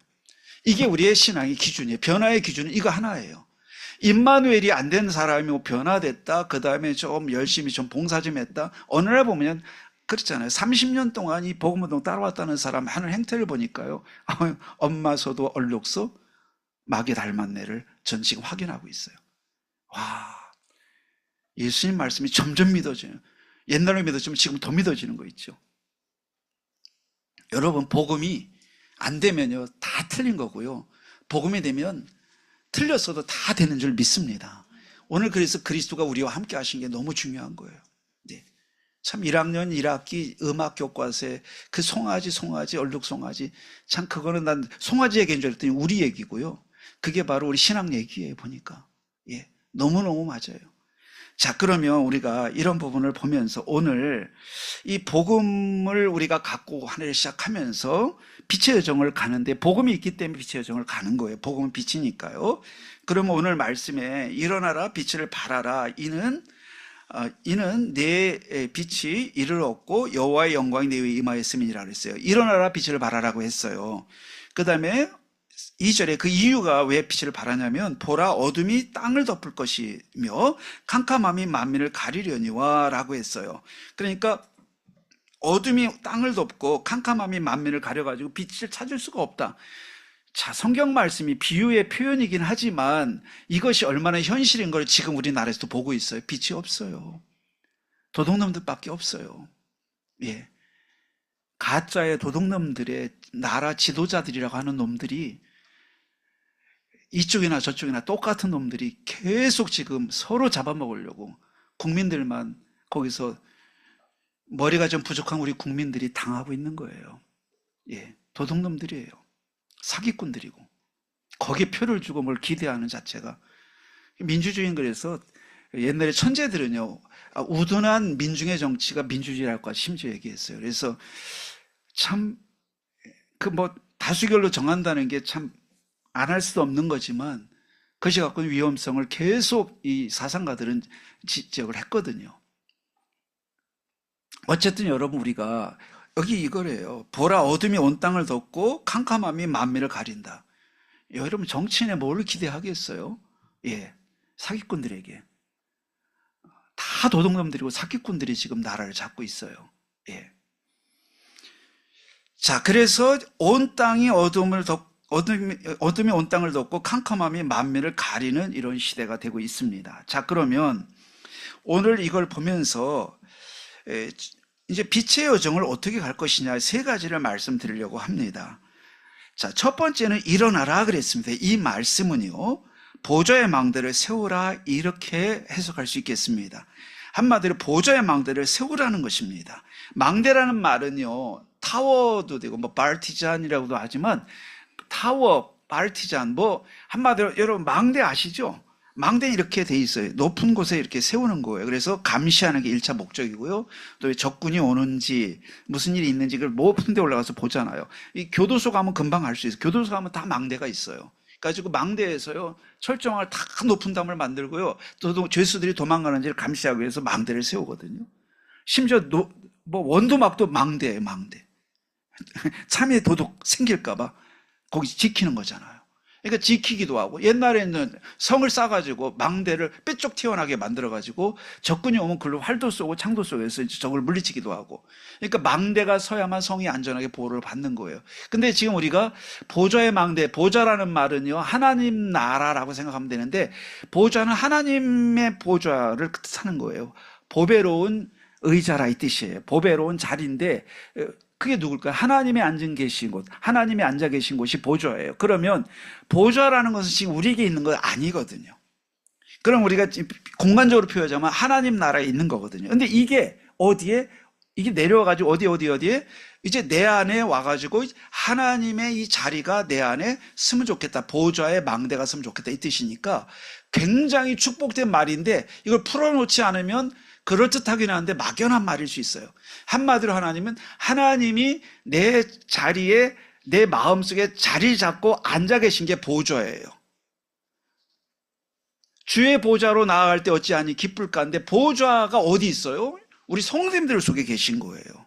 A: 이게 우리의 신앙의 기준이에요. 변화의 기준은 이거 하나예요. 임마누엘이 안 된 사람이 변화됐다. 그 다음에 좀 열심히 좀 봉사 좀 했다. 어느 날 보면 그렇잖아요. 30년 동안 이 복음운동 따라왔다는 사람 하는 행태를 보니까요. 엄마 소도 얼룩소 마귀 닮았네를 전 지금 확인하고 있어요. 와, 예수님 말씀이 점점 믿어져요. 옛날에 믿어지면 지금 더 믿어지는 거 있죠. 여러분 복음이 안 되면요 다 틀린 거고요. 복음이 되면 틀렸어도 다 되는 줄 믿습니다. 오늘 그래서 그리스도가 우리와 함께 하신 게 너무 중요한 거예요. 네. 참 1학년 1학기 음악 교과서에 그 송아지 얼룩송아지 참 그거는 난 송아지 얘기인 줄 알았더니 우리 얘기고요. 그게 바로 우리 신앙 얘기예요. 보니까 예, 너무너무 맞아요. 자, 그러면 우리가 이런 부분을 보면서 오늘 이 복음을 우리가 갖고 하늘을 시작하면서 빛의 여정을 가는데 복음이 있기 때문에 빛의 여정을 가는 거예요. 복음은 빛이니까요. 그러면 오늘 말씀에 일어나라 빛을 발하라 이는 내 빛이 이를 얻고 여호와의 영광이 내 위에 임하였음이니라 그랬어요. 일어나라 빛을 발하라고 했어요. 그 다음에 2절에 그 이유가 왜 빛을 발하냐면 보라 어둠이 땅을 덮을 것이며 캄캄함이 만민을 가리려니와 라고 했어요. 그러니까 어둠이 땅을 덮고 캄캄함이 만민을 가려가지고 빛을 찾을 수가 없다. 자, 성경 말씀이 비유의 표현이긴 하지만 이것이 얼마나 현실인 걸 지금 우리나라에서도 보고 있어요. 빛이 없어요. 도둑놈들밖에 없어요. 예. 가짜의 도둑놈들의 나라 지도자들이라고 하는 놈들이 이쪽이나 저쪽이나 똑같은 놈들이 계속 지금 서로 잡아먹으려고 국민들만 거기서 머리가 좀 부족한 우리 국민들이 당하고 있는 거예요. 예, 도둑놈들이에요. 사기꾼들이고 거기에 표를 주고 뭘 기대하는 자체가 민주주의인. 그래서 옛날에 천재들은요, 우둔한 민중의 정치가 민주주의랄까 심지어 얘기했어요. 그래서 참 그 뭐 다수결로 정한다는 게 참 안 할 수도 없는 거지만 그것이 갖고 있는 위험성을 계속 이 사상가들은 지적을 했거든요. 어쨌든 여러분, 우리가 여기 이거래요. 보라, 어둠이 온 땅을 덮고 캄캄함이 만민을 가린다. 여러분, 정치인에 뭘 기대하겠어요? 예, 사기꾼들에게. 다 도둑놈들이고 사기꾼들이 지금 나라를 잡고 있어요. 예. 자, 그래서 온 땅이 어둠이 온 땅을 덮고 캄캄함이 만민을 가리는 이런 시대가 되고 있습니다. 자, 그러면 오늘 이걸 보면서 이제 빛의 여정을 어떻게 갈 것이냐, 세 가지를 말씀드리려고 합니다. 자, 첫 번째는 일어나라 그랬습니다. 이 말씀은요, 보좌의 망대를 세우라 이렇게 해석할 수 있겠습니다. 한마디로 보좌의 망대를 세우라는 것입니다. 망대라는 말은요, 타워도 되고 뭐 바르티잔이라고도 하지만 타워, 바르티잔, 뭐 한마디로 여러분 망대 아시죠? 망대는 이렇게 돼 있어요. 높은 곳에 이렇게 세우는 거예요. 그래서 감시하는 게 1차 목적이고요. 또 적군이 오는지 무슨 일이 있는지 그걸 높은 데 올라가서 보잖아요. 이 교도소 가면 금방 알 수 있어요. 교도소 가면 다 망대가 있어요. 가지고 망대에서요, 철조망을 다 높은 담을 만들고요, 또 죄수들이 도망가는지를 감시하기 위해서 망대를 세우거든요. 심지어 뭐 원도막도 망대예요, 망대. 참외 도둑 생길까봐 거기 지키는 거잖아요. 그러니까 지키기도 하고, 옛날에는 성을 쌓아가지고 망대를 삐쭉 튀어나게 만들어가지고 적군이 오면 글로 활도 쏘고 창도 쏘면서 적을 물리치기도 하고, 그러니까 망대가 서야만 성이 안전하게 보호를 받는 거예요. 근데 지금 우리가 보좌의 망대, 보좌라는 말은요, 하나님 나라라고 생각하면 되는데, 보좌는 하나님의 보좌를 뜻하는 거예요. 보배로운 의자라 이 뜻이에요. 보배로운 자리인데, 그게 누굴까요? 하나님이 앉은 계신 곳, 하나님이 앉아 계신 곳이 보좌예요. 그러면 보좌라는 것은 지금 우리에게 있는 건 아니거든요. 그럼 우리가 공간적으로 표현하자면 하나님 나라에 있는 거거든요. 근데 이게 어디에? 이게 내려와가지고 어디에? 이제 내 안에 와가지고 하나님의 이 자리가 내 안에 쓰면 좋겠다. 보좌의 망대가 쓰면 좋겠다. 이 뜻이니까 굉장히 축복된 말인데, 이걸 풀어놓지 않으면 그럴듯하긴 한데 막연한 말일 수 있어요. 한마디로 하나님이 내 자리에, 내 마음속에 자리 잡고 앉아 계신 게 보좌예요. 주의 보좌로 나아갈 때 어찌하니 기쁠까 하는데, 보좌가 어디 있어요? 우리 성도님들 속에 계신 거예요.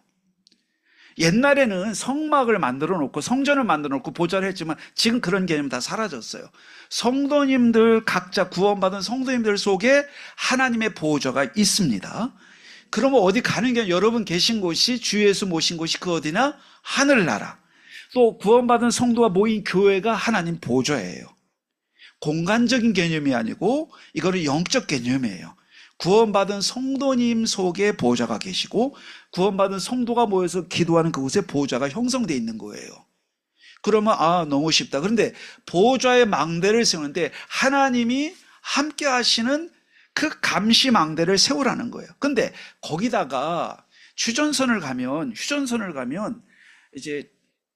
A: 옛날에는 성막을 만들어 놓고 성전을 만들어 놓고 보좌를 했지만 지금 그런 개념 다 사라졌어요. 성도님들, 각자 구원받은 성도님들 속에 하나님의 보좌가 있습니다. 그러면 어디 가는 게, 여러분 계신 곳이, 주 예수 모신 곳이 그 어디나? 하늘나라. 또 구원받은 성도가 모인 교회가 하나님 보좌예요. 공간적인 개념이 아니고 이거는 영적 개념이에요. 구원받은 성도님 속에 보좌가 계시고, 구원받은 성도가 모여서 기도하는 그곳에 보좌가 형성되어 있는 거예요. 그러면 너무 쉽다. 그런데 보좌의 망대를 세우는데 하나님이 함께 하시는 그 감시 망대를 세우라는 거예요. 근데 거기다가 휴전선을 가면 이제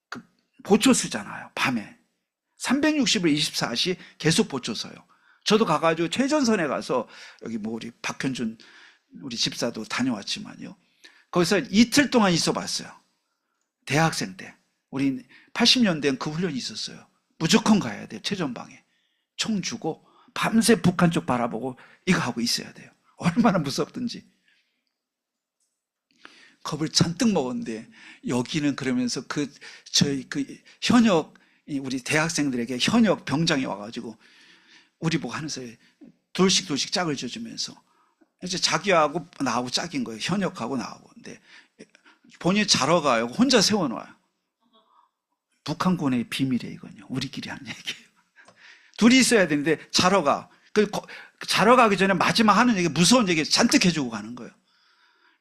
A: 그 보초 쓰잖아요. 밤에 360일 24시 계속 보초 서요. 저도 가가지고 최전선에 가서, 여기 뭐 우리 박현준 우리 집사도 다녀왔지만요, 거기서 이틀 동안 있어 봤어요. 대학생 때. 우리 80년대엔 그 훈련이 있었어요. 무조건 가야 돼요. 최전방에 총 주고 밤새 북한 쪽 바라보고 이거 하고 있어야 돼요. 얼마나 무섭든지. 겁을 잔뜩 먹었는데, 여기는 그러면서 저희 현역, 우리 대학생들에게 현역 병장이 와가지고 우리 보고 하면서 둘씩 짝을 져주면서 이제 자기하고 나하고 짝인 거예요. 현역하고 나하고. 근데 본인이 자러 가요. 혼자 세워놔요. 북한군의 비밀이에요, 이건요. 우리끼리 하는 얘기예요. 둘이 있어야 되는데 자러 가. 자러 가기 전에 마지막 하는 얘기, 무서운 얘기 잔뜩 해주고 가는 거예요.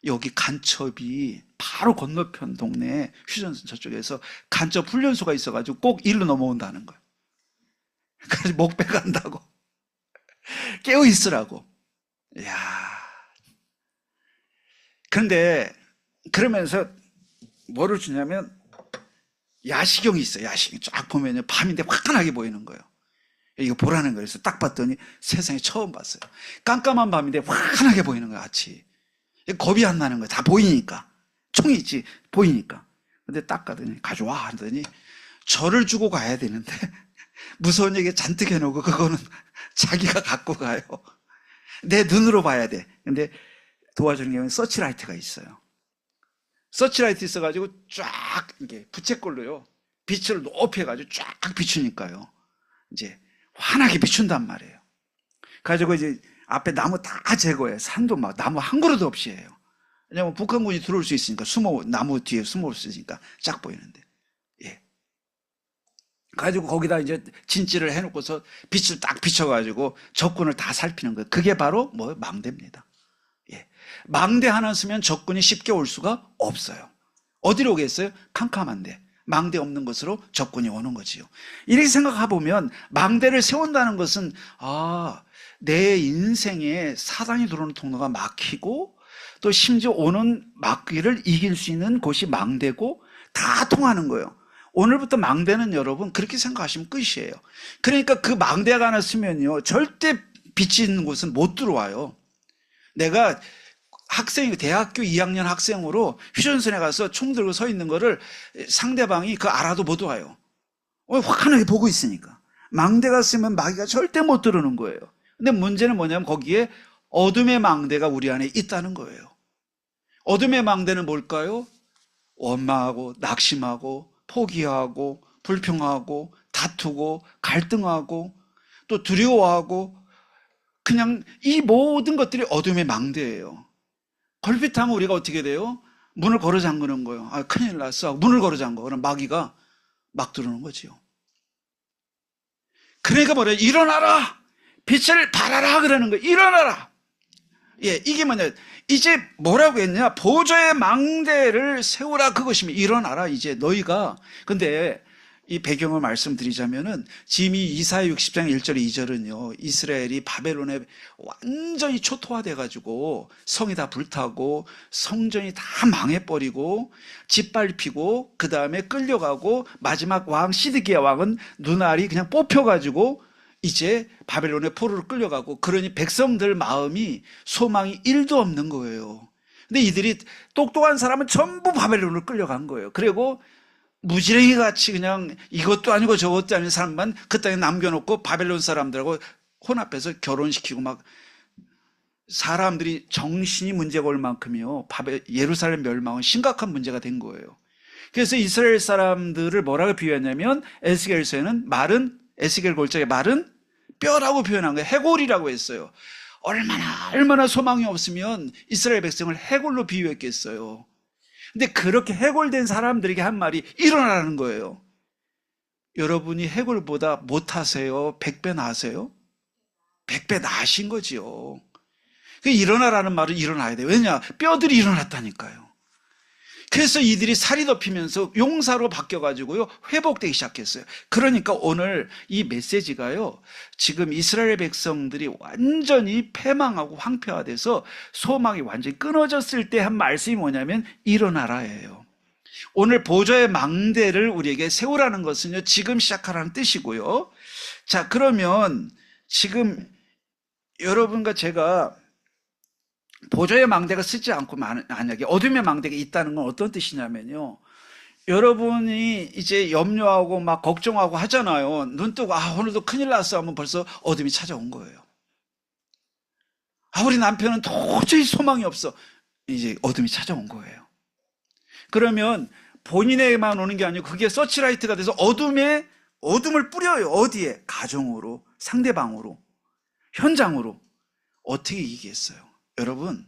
A: 여기 간첩이 바로 건너편 동네 휴전선 저쪽에서 간첩 훈련소가 있어가지고 꼭 일로 넘어온다는 거예요. 그래서 목 빼간다고. 깨어 있으라고. 이야. 그런데 그러면서 뭐를 주냐면 야시경이 있어요. 야시경 쫙 보면요, 밤인데 환하게 보이는 거예요. 이거 보라는 거예요. 그래서 딱 봤더니 세상에 처음 봤어요. 깜깜한 밤인데 환하게 보이는 거예요, 같이. 겁이 안 나는 거예요. 다 보이니까. 총이 있지, 보이니까. 근데 딱 가더니 가져와 하더니 저를 주고 가야 되는데 무서운 얘기 잔뜩 해놓고 그거는 자기가 갖고 가요. 내 눈으로 봐야 돼. 근데 도와주는 경우는 서치라이트가 있어요. 서치라이트 있어가지고 쫙 이게 부채꼴로요, 빛을 높이 해가지고 쫙 비추니까요, 이제 환하게 비춘단 말이에요. 가지고 이제 앞에 나무 다 제거해. 산도 막 나무 한 그루도 없이 해요. 왜냐면 북한군이 들어올 수 있으니까, 나무 뒤에 숨어올 수 있으니까 쫙 보이는데. 예. 가지고 거기다 이제 진지를 해놓고서 빛을 딱 비춰가지고 적군을 다 살피는 거예요. 그게 바로 뭐 망대입니다. 예. 망대 하나 쓰면 적군이 쉽게 올 수가 없어요. 어디로 오겠어요? 캄캄한데. 망대 없는 것으로 적군이 오는 거지요. 이렇게 생각해보면 망대를 세운다는 것은, 내 인생에 사단이 들어오는 통로가 막히고 또 심지어 오는 막기를 이길 수 있는 곳이 망대고 다 통하는 거예요. 오늘부터 망대는 여러분 그렇게 생각하시면 끝이에요. 그러니까 그 망대가 하나 쓰면요, 절대 빛이 있는 곳은 못 들어와요. 내가 대학교 2학년 학생으로 휴전선에 가서 총 들고 서 있는 거를 상대방이 알아도 못 와요. 환하게 보고 있으니까. 망대가 쓰면 마귀가 절대 못 들어오는 거예요. 근데 문제는 뭐냐면 거기에 어둠의 망대가 우리 안에 있다는 거예요. 어둠의 망대는 뭘까요? 원망하고 낙심하고 포기하고 불평하고 다투고 갈등하고 또 두려워하고, 그냥 이 모든 것들이 어둠의 망대예요. 걸핏하면 우리가 어떻게 돼요? 문을 걸어 잠그는 거예요. 큰일 났어. 문을 걸어 잠궈. 그럼 마귀가 막 들어오는 거지요. 그러니까 뭐래요? 일어나라! 빛을 발하라! 그러는 거예요. 일어나라! 예, 이게 뭐냐? 이제 뭐라고 했냐? 보좌의 망대를 세우라, 그것이면 일어나라, 이제 너희가. 근데 이 배경을 말씀드리자면은 지금 이 이사야 60장 1절 2절은요, 이스라엘이 바벨론에 완전히 초토화돼 가지고 성이 다 불타고 성전이 다 망해버리고 짓밟히고 그 다음에 끌려가고 마지막 왕 시드기야 왕은 눈알이 그냥 뽑혀가지고 이제 바벨론의 포로로 끌려가고, 그러니 백성들 마음이 소망이 1도 없는 거예요. 근데 이들이 똑똑한 사람은 전부 바벨론으로 끌려간 거예요. 그리고 무지랭이 같이 그냥 이것도 아니고 저것도 아닌 사람만 그 땅에 남겨놓고 바벨론 사람들하고 혼합해서 결혼시키고, 막 사람들이 정신이 문제가 올 만큼이요, 예루살렘 멸망은 심각한 문제가 된 거예요. 그래서 이스라엘 사람들을 뭐라고 비유했냐면, 에스겔서에는 에스겔 골짜기 말은 뼈라고 표현한 거예요. 해골이라고 했어요. 얼마나 소망이 없으면 이스라엘 백성을 해골로 비유했겠어요. 근데 그렇게 해골된 사람들에게 한 말이 일어나라는 거예요. 여러분이 해골보다 못하세요? 100배 나으세요? 100배 나으신 거지요. 일어나라는 말은 일어나야 돼요. 왜냐? 뼈들이 일어났다니까요. 그래서 이들이 살이 덮이면서 용사로 바뀌어가지고요, 회복되기 시작했어요. 그러니까 오늘 이 메시지가요, 지금 이스라엘 백성들이 완전히 패망하고 황폐화돼서 소망이 완전히 끊어졌을 때 한 말씀이 뭐냐면 일어나라예요. 오늘 보좌의 망대를 우리에게 세우라는 것은요, 지금 시작하라는 뜻이고요. 자, 그러면 지금 여러분과 제가 보좌의 망대가 쓰지 않고 만약에 어둠의 망대가 있다는 건 어떤 뜻이냐면요, 여러분이 이제 염려하고 막 걱정하고 하잖아요. 눈 뜨고 오늘도 큰일 났어 하면 벌써 어둠이 찾아온 거예요. 우리 남편은 도저히 소망이 없어. 이제 어둠이 찾아온 거예요. 그러면 본인에게만 오는 게 아니고 그게 서치라이트가 돼서 어둠을 뿌려요. 어디에? 가정으로, 상대방으로, 현장으로. 어떻게 이기겠어요? 여러분,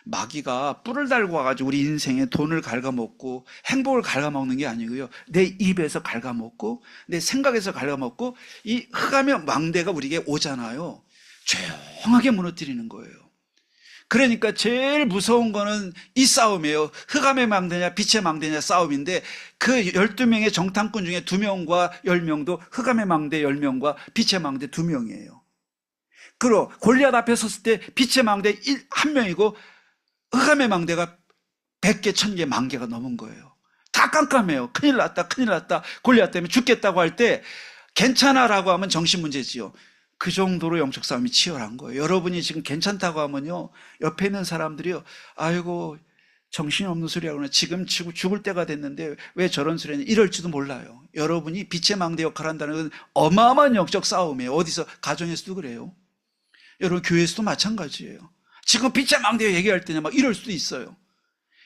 A: 마귀가 뿔을 달고 와가지고 우리 인생에 돈을 갉아먹고 행복을 갉아먹는 게 아니고요, 내 입에서 갉아먹고 내 생각에서 갉아먹고 이 흑암의 망대가 우리에게 오잖아요. 조용하게 무너뜨리는 거예요. 그러니까 제일 무서운 거는 이 싸움이에요. 흑암의 망대냐 빛의 망대냐 싸움인데, 그 12명의 정탐꾼 중에 2명과 10명도 흑암의 망대 10명과 빛의 망대 2명이에요. 그리고 골리앗 앞에 섰을 때 빛의 망대 1명이고 흑암의 망대가 100개, 1000개, 10,000개가 넘은 거예요. 다 깜깜해요. 큰일 났다, 큰일 났다. 골리앗 때문에 죽겠다고 할 때 괜찮아라고 하면 정신문제지요. 그 정도로 영적 싸움이 치열한 거예요. 여러분이 지금 괜찮다고 하면요, 옆에 있는 사람들이요, 아이고 정신없는 소리 하구나, 지금 죽을 때가 됐는데 왜 저런 소리 하냐, 이럴지도 몰라요. 여러분이 빛의 망대 역할을 한다는 건 어마어마한 영적 싸움이에요. 어디서? 가정에서도 그래요. 여러분 교회에서도 마찬가지예요. 지금 빛의 망대 얘기할 때냐 막 이럴 수도 있어요.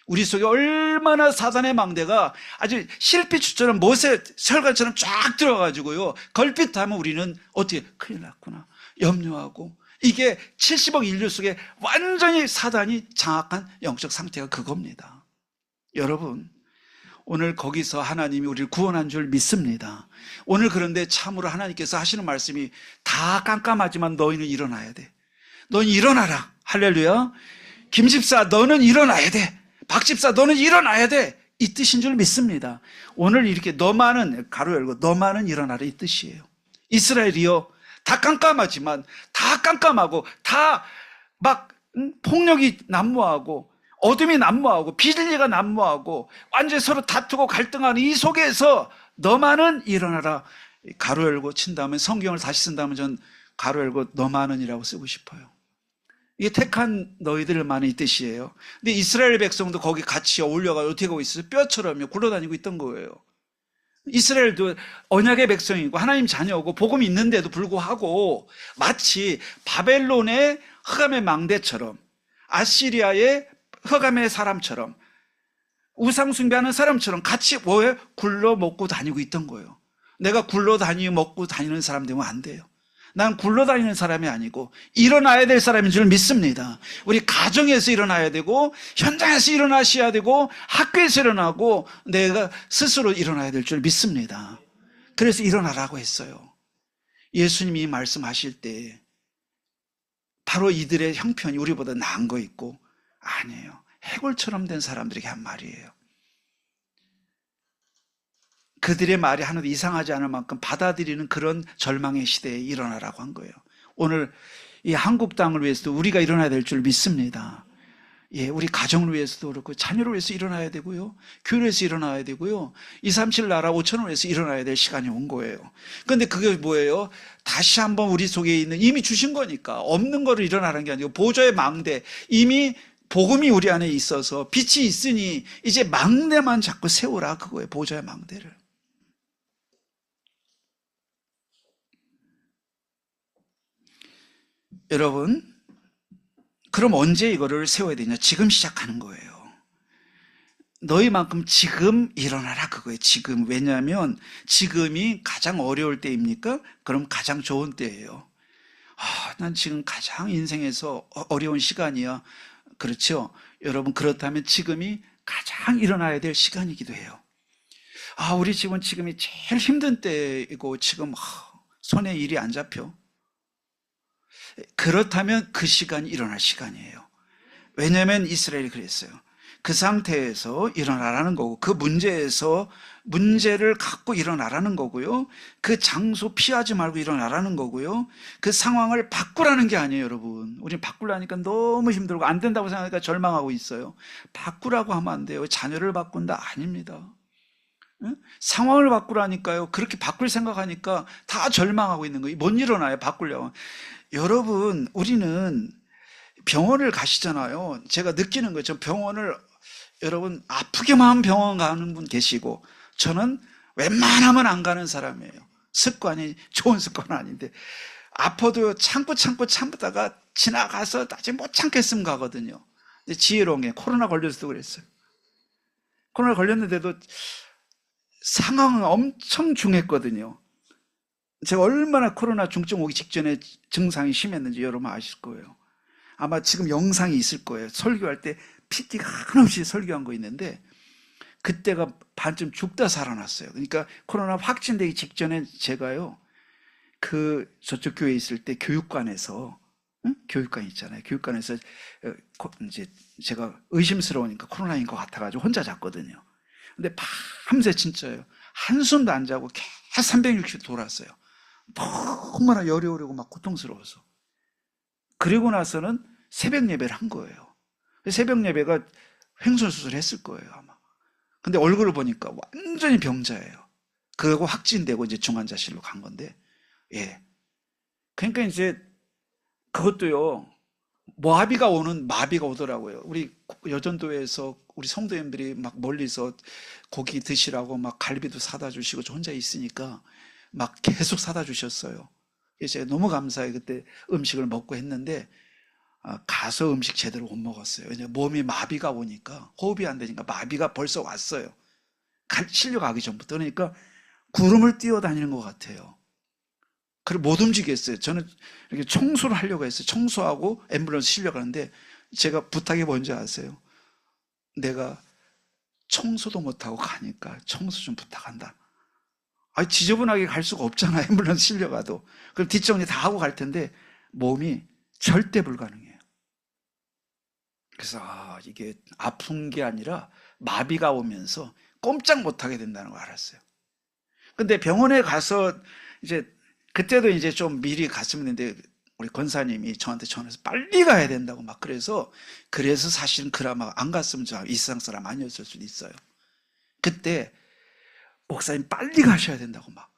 A: 우리 속에 얼마나 사단의 망대가 아주 실핏줄처럼 못에 설관처럼 쫙 들어가지고요, 걸핏하면 우리는 어떻게, 큰일 났구나 염려하고. 이게 70억 인류 속에 완전히 사단이 장악한 영적 상태가 그겁니다. 여러분, 오늘 거기서 하나님이 우리를 구원한 줄 믿습니다. 오늘 그런데 참으로 하나님께서 하시는 말씀이, 다 깜깜하지만 너희는 일어나야 돼. 너는 일어나라. 할렐루야. 김집사 너는 일어나야 돼. 박집사 너는 일어나야 돼. 이 뜻인 줄 믿습니다. 오늘 이렇게 너만은, 가로 열고 너만은 일어나라, 이 뜻이에요. 이스라엘이요, 다 깜깜하지만, 다 깜깜하고 다 막 폭력이 난무하고 어둠이 난무하고 비리가 난무하고 완전히 서로 다투고 갈등하는 이 속에서 너만은 일어나라. 가로 열고 친 다음에, 성경을 다시 쓴다면 전 가로 열고 너만은이라고 쓰고 싶어요. 이게 택한 너희들만의 뜻이에요. 근데 이스라엘 백성도 거기 같이 어울려가지고 어떻게 하고 있어요? 뼈처럼요 굴러다니고 있던 거예요. 이스라엘도 언약의 백성이고 하나님 자녀고 복음이 있는데도 불구하고 마치 바벨론의 흑암의 망대처럼, 아시리아의 흑암의 사람처럼, 우상 숭배하는 사람처럼 같이 뭐예요? 굴러 먹고 다니고 있던 거예요. 내가 굴러 다니고 먹고 다니는 사람 되면 안 돼요. 난 굴러다니는 사람이 아니고 일어나야 될 사람인 줄 믿습니다. 우리 가정에서 일어나야 되고, 현장에서 일어나셔야 되고, 학교에서 일어나고, 내가 스스로 일어나야 될 줄 믿습니다. 그래서 일어나라고 했어요. 예수님이 말씀하실 때 바로 이들의 형편이 우리보다 나은 거 있고, 아니에요, 해골처럼 된 사람들에게 한 말이에요. 그들의 말이 하나도 이상하지 않을 만큼 받아들이는 그런 절망의 시대에 일어나라고 한 거예요. 오늘 이 한국 땅을 위해서도 우리가 일어나야 될 줄 믿습니다. 예, 우리 가정을 위해서도 그렇고, 자녀를 위해서 일어나야 되고요, 교회를 위해서 일어나야 되고요, 237 나라 5천을 위해서 일어나야 될 시간이 온 거예요. 그런데 그게 뭐예요? 다시 한번 우리 속에 있는, 이미 주신 거니까, 없는 거를 일어나는 게 아니고 보좌의 망대, 이미 복음이 우리 안에 있어서 빛이 있으니 이제 망대만 자꾸 세우라, 그거예요. 보좌의 망대를. 여러분, 그럼 언제 이거를 세워야 되냐? 지금 시작하는 거예요. 너희만큼 지금 일어나라, 그거예요. 지금. 왜냐하면 지금이 가장 어려울 때입니까? 그럼 가장 좋은 때예요. 난 지금 가장 인생에서 어려운 시간이야. 그렇죠? 여러분, 그렇다면 지금이 가장 일어나야 될 시간이기도 해요. 우리 집은 지금이 제일 힘든 때이고 지금 손에 일이 안 잡혀. 그렇다면 그 시간이 일어날 시간이에요. 왜냐하면 이스라엘이 그랬어요. 그 상태에서 일어나라는 거고, 그 문제에서 문제를 갖고 일어나라는 거고요, 그 장소 피하지 말고 일어나라는 거고요, 그 상황을 바꾸라는 게 아니에요. 여러분, 우리는 바꾸려니까 너무 힘들고 안 된다고 생각하니까 절망하고 있어요. 바꾸라고 하면 안 돼요. 자녀를 바꾼다? 아닙니다. 상황을 바꾸라니까요. 그렇게 바꿀 생각하니까 다 절망하고 있는 거예요. 못 일어나요, 바꾸려고. 여러분, 우리는 병원을 가시잖아요. 제가 느끼는 거죠. 병원을, 여러분, 아프게만 하면 병원 가는 분 계시고, 저는 웬만하면 안 가는 사람이에요. 습관이 좋은 습관은 아닌데, 아파도 참다가 지나가서 아직 못 참겠으면 가거든요. 지혜로운 게, 코로나 걸려서도 그랬어요. 코로나 걸렸는데도 상황은 엄청 중했거든요. 제가 얼마나 코로나 중증 오기 직전에 증상이 심했는지 여러분 아실 거예요. 아마 지금 영상이 있을 거예요. 설교할 때 PT가 한없이 설교한 거 있는데, 그때가 반쯤 죽다 살아났어요. 그러니까 코로나 확진되기 직전에 제가요, 저쪽 교회에 있을 때 교육관에서 응? 교육관 있잖아요. 교육관에서 이제 제가 의심스러우니까 코로나인 것 같아가지고 혼자 잤거든요. 근데 밤새 진짜요. 한숨도 안 자고 계속 360도 돌았어요. 너무나 열이 오르고 막 고통스러워서. 그리고 나서는 새벽 예배를 한 거예요. 새벽 예배가 횡설수설 했을 거예요, 아마. 근데 얼굴을 보니까 완전히 병자예요. 그거 확진되고 이제 중환자실로 간 건데, 예. 그러니까 이제 그것도요, 마비가 오더라고요. 우리 여전도에서 우리 성도님들이 막 멀리서 고기 드시라고 막 갈비도 사다 주시고 저 혼자 있으니까 막 계속 사다 주셨어요. 그래서 제가 너무 감사해 그때 음식을 먹고 했는데 가서 음식 제대로 못 먹었어요. 왜냐면 몸이 마비가 오니까 호흡이 안 되니까 마비가 벌써 왔어요. 실려가기 전부터. 그러니까 구름을 뛰어다니는 것 같아요. 그리고 못 움직였어요. 저는 이렇게 청소를 하려고 했어요. 청소하고 앰뷸런스 실려가는데 제가 부탁이 뭔지 아세요? 내가 청소도 못하고 가니까 청소 좀 부탁한다. 아니, 지저분하게 갈 수가 없잖아. 앰뷸런스 실려가도. 그럼 뒷정리 다 하고 갈 텐데 몸이 절대 불가능해요. 그래서 이게 아픈 게 아니라 마비가 오면서 꼼짝 못하게 된다는 걸 알았어요. 근데 병원에 가서 이제 그때도 이제 좀 미리 갔으면 했는데 우리 권사님이 저한테 전화해서 빨리 가야 된다고 막 그래서 사실은 그나마 안 갔으면 저 이세상 사람 아니었을 수도 있어요. 그때 목사님 빨리 가셔야 된다고 막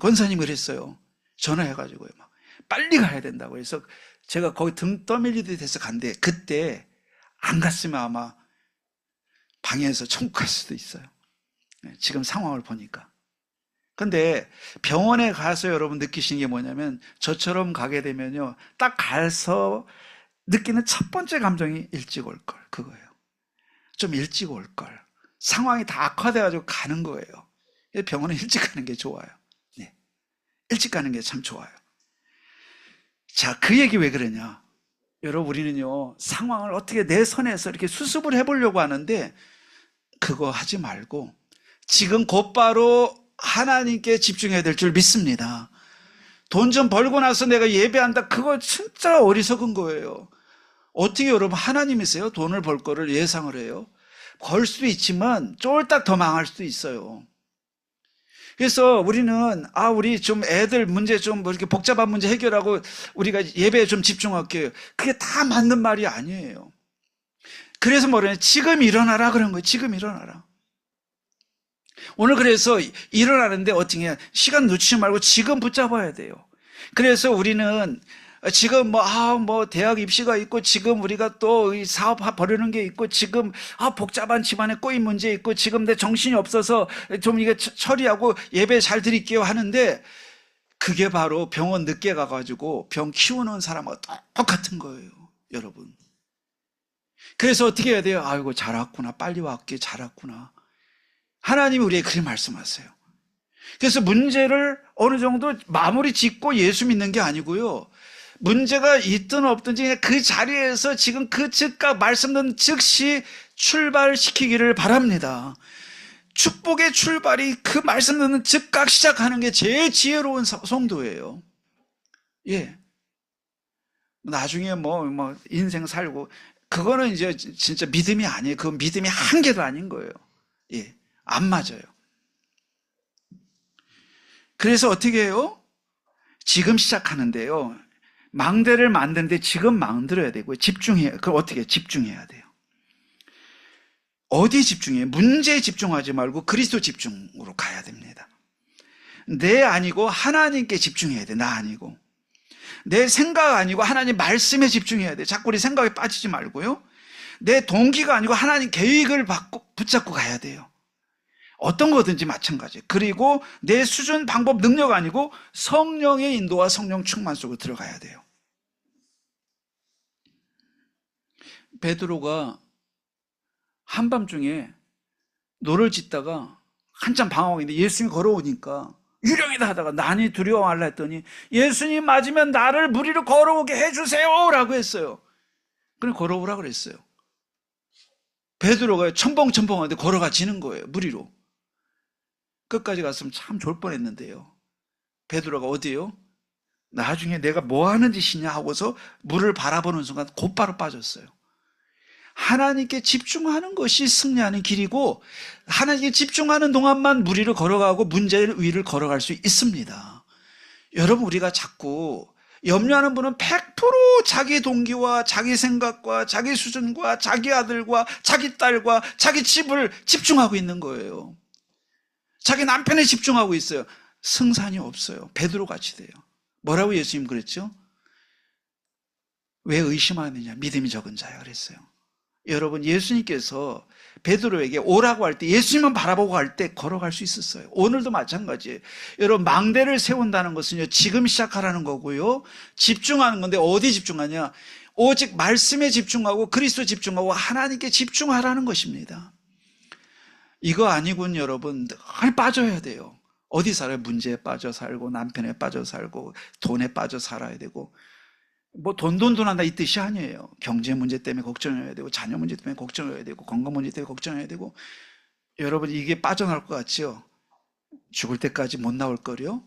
A: 권사님 그랬어요. 전화해가지고요 막 빨리 가야 된다고 해서 제가 거기 등 떠밀리듯 해서 간데 그때 안 갔으면 아마 방에서 천국 갈 수도 있어요. 지금 상황을 보니까. 근데 병원에 가서 여러분 느끼시는 게 뭐냐면 저처럼 가게 되면요 딱 가서 느끼는 첫 번째 감정이 일찍 올 걸, 그거예요. 좀 일찍 올 걸. 상황이 다 악화돼가지고 가는 거예요. 병원에 일찍 가는 게 좋아요. 네. 일찍 가는 게 참 좋아요. 자, 그 얘기 왜 그러냐? 여러분, 우리는요, 상황을 어떻게 내 선에서 이렇게 수습을 해보려고 하는데, 그거 하지 말고, 지금 곧바로 하나님께 집중해야 될 줄 믿습니다. 돈 좀 벌고 나서 내가 예배한다. 그거 진짜 어리석은 거예요. 어떻게 여러분 하나님이세요? 돈을 벌 거를 예상을 해요? 벌 수도 있지만 쫄딱 더 망할 수도 있어요. 그래서 우리는 우리 좀 애들 문제 좀 뭐 이렇게 복잡한 문제 해결하고 우리가 예배에 좀 집중할게요. 그게 다 맞는 말이 아니에요. 그래서 뭐래요? 지금 일어나라 그런 거예요. 지금 일어나라. 오늘 그래서 일어나는데 어떻게 해야 시간 놓치지 말고 지금 붙잡아야 돼요. 그래서 우리는 지금 대학 입시가 있고 지금 우리가 또 사업 벌이는 게 있고 지금 복잡한 집안에 꼬인 문제 있고 지금 내 정신이 없어서 좀 이게 처리하고 예배 잘 드릴게요 하는데 그게 바로 병원 늦게 가가지고 병 키우는 사람하고 똑같은 거예요, 여러분. 그래서 어떻게 해야 돼요? 아이고 잘 왔구나, 빨리 왔기에 잘 왔구나. 하나님이 우리에게 그렇게 말씀하세요. 그래서 문제를 어느 정도 마무리 짓고 예수 믿는 게 아니고요. 문제가 있든 없든지 그냥 그 자리에서 지금 그 즉각 말씀 듣는 즉시 출발시키기를 바랍니다. 축복의 출발이 그 말씀 듣는 즉각 시작하는 게 제일 지혜로운 성도예요. 예. 나중에 인생 살고 그거는 이제 진짜 믿음이 아니에요. 그건 믿음이 한계도 아닌 거예요. 예. 안 맞아요. 그래서 어떻게 해요? 지금 시작하는데요. 망대를 만드는데 지금 만들어야 되고요. 그럼 어떻게 집중해야 돼요? 어디에 집중해요? 문제에 집중하지 말고 그리스도 집중으로 가야 됩니다. 내 아니고 하나님께 집중해야 돼. 나 아니고. 내 생각 아니고 하나님 말씀에 집중해야 돼. 자꾸 우리 생각에 빠지지 말고요. 내 동기가 아니고 하나님 계획을 붙잡고 가야 돼요. 어떤 거든지 마찬가지예요. 그리고 내 수준, 방법, 능력 아니고 성령의 인도와 성령 충만 속으로 들어가야 돼요. 베드로가 한밤중에 노를 짓다가 한참 방황하고 있는데 예수님이 걸어오니까 유령이다 하다가 난이 두려워 말라 했더니 예수님 맞으면 나를 무리로 걸어오게 해주세요 라고 했어요. 그럼 걸어오라 그랬어요. 베드로가 첨벙첨벙하는데 걸어가 지는 거예요. 무리로. 끝까지 갔으면 참 좋을 뻔했는데요. 베드로가 어디에요? 나중에 내가 뭐 하는 짓이냐 하고서 물을 바라보는 순간 곧바로 빠졌어요. 하나님께 집중하는 것이 승리하는 길이고, 하나님께 집중하는 동안만 물 위를 걸어가고 문제 위를 걸어갈 수 있습니다. 여러분, 우리가 자꾸 염려하는 분은 100% 자기 동기와 자기 생각과 자기 수준과 자기 아들과 자기 딸과 자기 집을 집중하고 있는 거예요. 자기 남편에 집중하고 있어요. 승산이 없어요. 베드로 같이 돼요. 뭐라고 예수님 그랬죠? 왜 의심하느냐? 믿음이 적은 자야 그랬어요. 여러분, 예수님께서 베드로에게 오라고 할 때, 예수님만 바라보고 갈 때 걸어갈 수 있었어요. 오늘도 마찬가지예요. 여러분, 망대를 세운다는 것은요, 지금 시작하라는 거고요, 집중하는 건데 어디 집중하냐? 오직 말씀에 집중하고 그리스도 집중하고 하나님께 집중하라는 것입니다. 이거 아니군 여러분, 늘 빠져야 돼요. 어디 살아요? 문제에 빠져 살고, 남편에 빠져 살고, 돈에 빠져 살아야 되고, 뭐 돈한다 이 뜻이 아니에요. 경제 문제 때문에 걱정해야 되고, 자녀 문제 때문에 걱정해야 되고, 건강 문제 때문에 걱정해야 되고. 여러분, 이게 빠져나올 것 같지요? 죽을 때까지 못 나올 거요.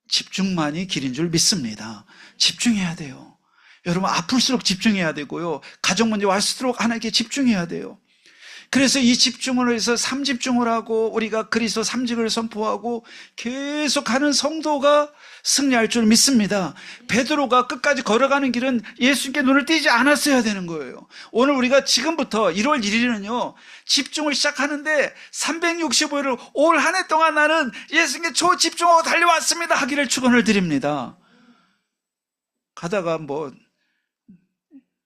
A: 집중만이 길인 줄 믿습니다. 집중해야 돼요. 여러분, 아플수록 집중해야 되고요, 가정 문제 왔을수록 하나님께 집중해야 돼요. 그래서 이 집중을 해서 삼집중을 하고 우리가 그리스도 삼직을 선포하고 계속하는 성도가 승리할 줄 믿습니다. 베드로가 끝까지 걸어가는 길은 예수님께 눈을 띄지 않았어야 되는 거예요. 오늘 우리가 지금부터 1월 1일은요 집중을 시작하는데 365일을 올 한 해 동안 나는 예수님께 초집중하고 달려왔습니다 하기를 축원을 드립니다. 가다가 뭐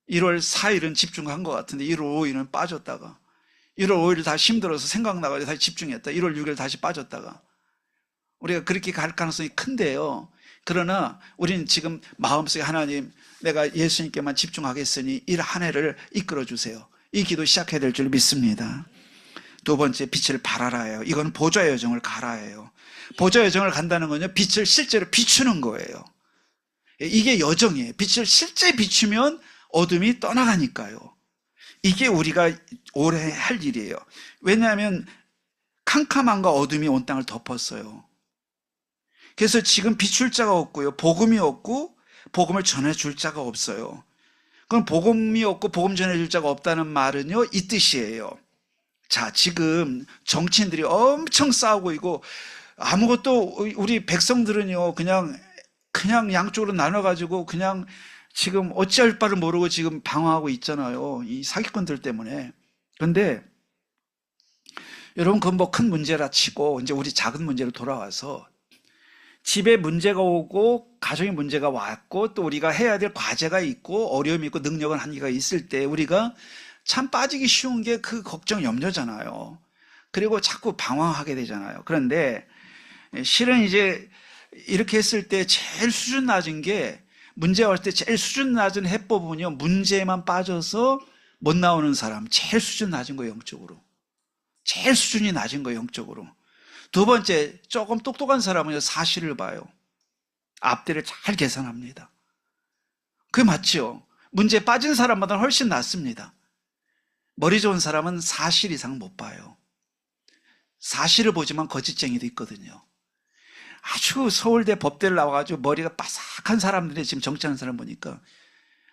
A: 1월 4일은 집중한 것 같은데 1월 5일은 빠졌다가 1월 5일 다시 힘들어서 생각나가지고 다시 집중했다. 1월 6일 다시 빠졌다가. 우리가 그렇게 갈 가능성이 큰데요. 그러나 우리는 지금 마음속에 하나님, 내가 예수님께만 집중하겠으니 이 한 해를 이끌어 주세요. 이 기도 시작해야 될 줄 믿습니다. 두 번째, 빛을 발하라예요. 이건 보좌의 여정을 가라예요. 보좌의 여정을 간다는 건요, 빛을 실제로 비추는 거예요. 이게 여정이에요. 빛을 실제 비추면 어둠이 떠나가니까요. 이게 우리가 올해 할 일이에요. 왜냐하면 캄캄함과 어둠이 온 땅을 덮었어요. 그래서 지금 비출 자가 없고요, 복음이 없고 복음을 전해줄 자가 없어요. 그럼 복음이 없고 복음 전해줄 자가 없다는 말은요, 이 뜻이에요. 자, 지금 정치인들이 엄청 싸우고 있고, 아무것도 우리 백성들은요 그냥 양쪽으로 나눠가지고 그냥 지금 어찌할 바를 모르고 지금 방황하고 있잖아요. 이 사기꾼들 때문에. 그런데 여러분, 그건 뭐 큰 문제라 치고 이제 우리 작은 문제로 돌아와서, 집에 문제가 오고 가정에 문제가 왔고 또 우리가 해야 될 과제가 있고 어려움이 있고 능력은 한계가 있을 때 우리가 참 빠지기 쉬운 게 그 걱정 염려잖아요. 그리고 자꾸 방황하게 되잖아요. 그런데 실은 이제 이렇게 했을 때 제일 수준 낮은 게, 문제가 올 때 제일 수준 낮은 해법은요, 문제에만 빠져서 못 나오는 사람, 제일 수준 낮은 거 영적으로. 제일 수준이 낮은 거 영적으로. 두 번째, 조금 똑똑한 사람은요, 사실을 봐요. 앞뒤를 잘 계산합니다. 그게 맞죠? 문제에 빠진 사람보다는 훨씬 낫습니다. 머리 좋은 사람은 사실 이상 못 봐요. 사실을 보지만 거짓쟁이도 있거든요. 아주 서울대 법대를 나와가지고 머리가 바삭한 사람들이 지금 정치하는 사람 보니까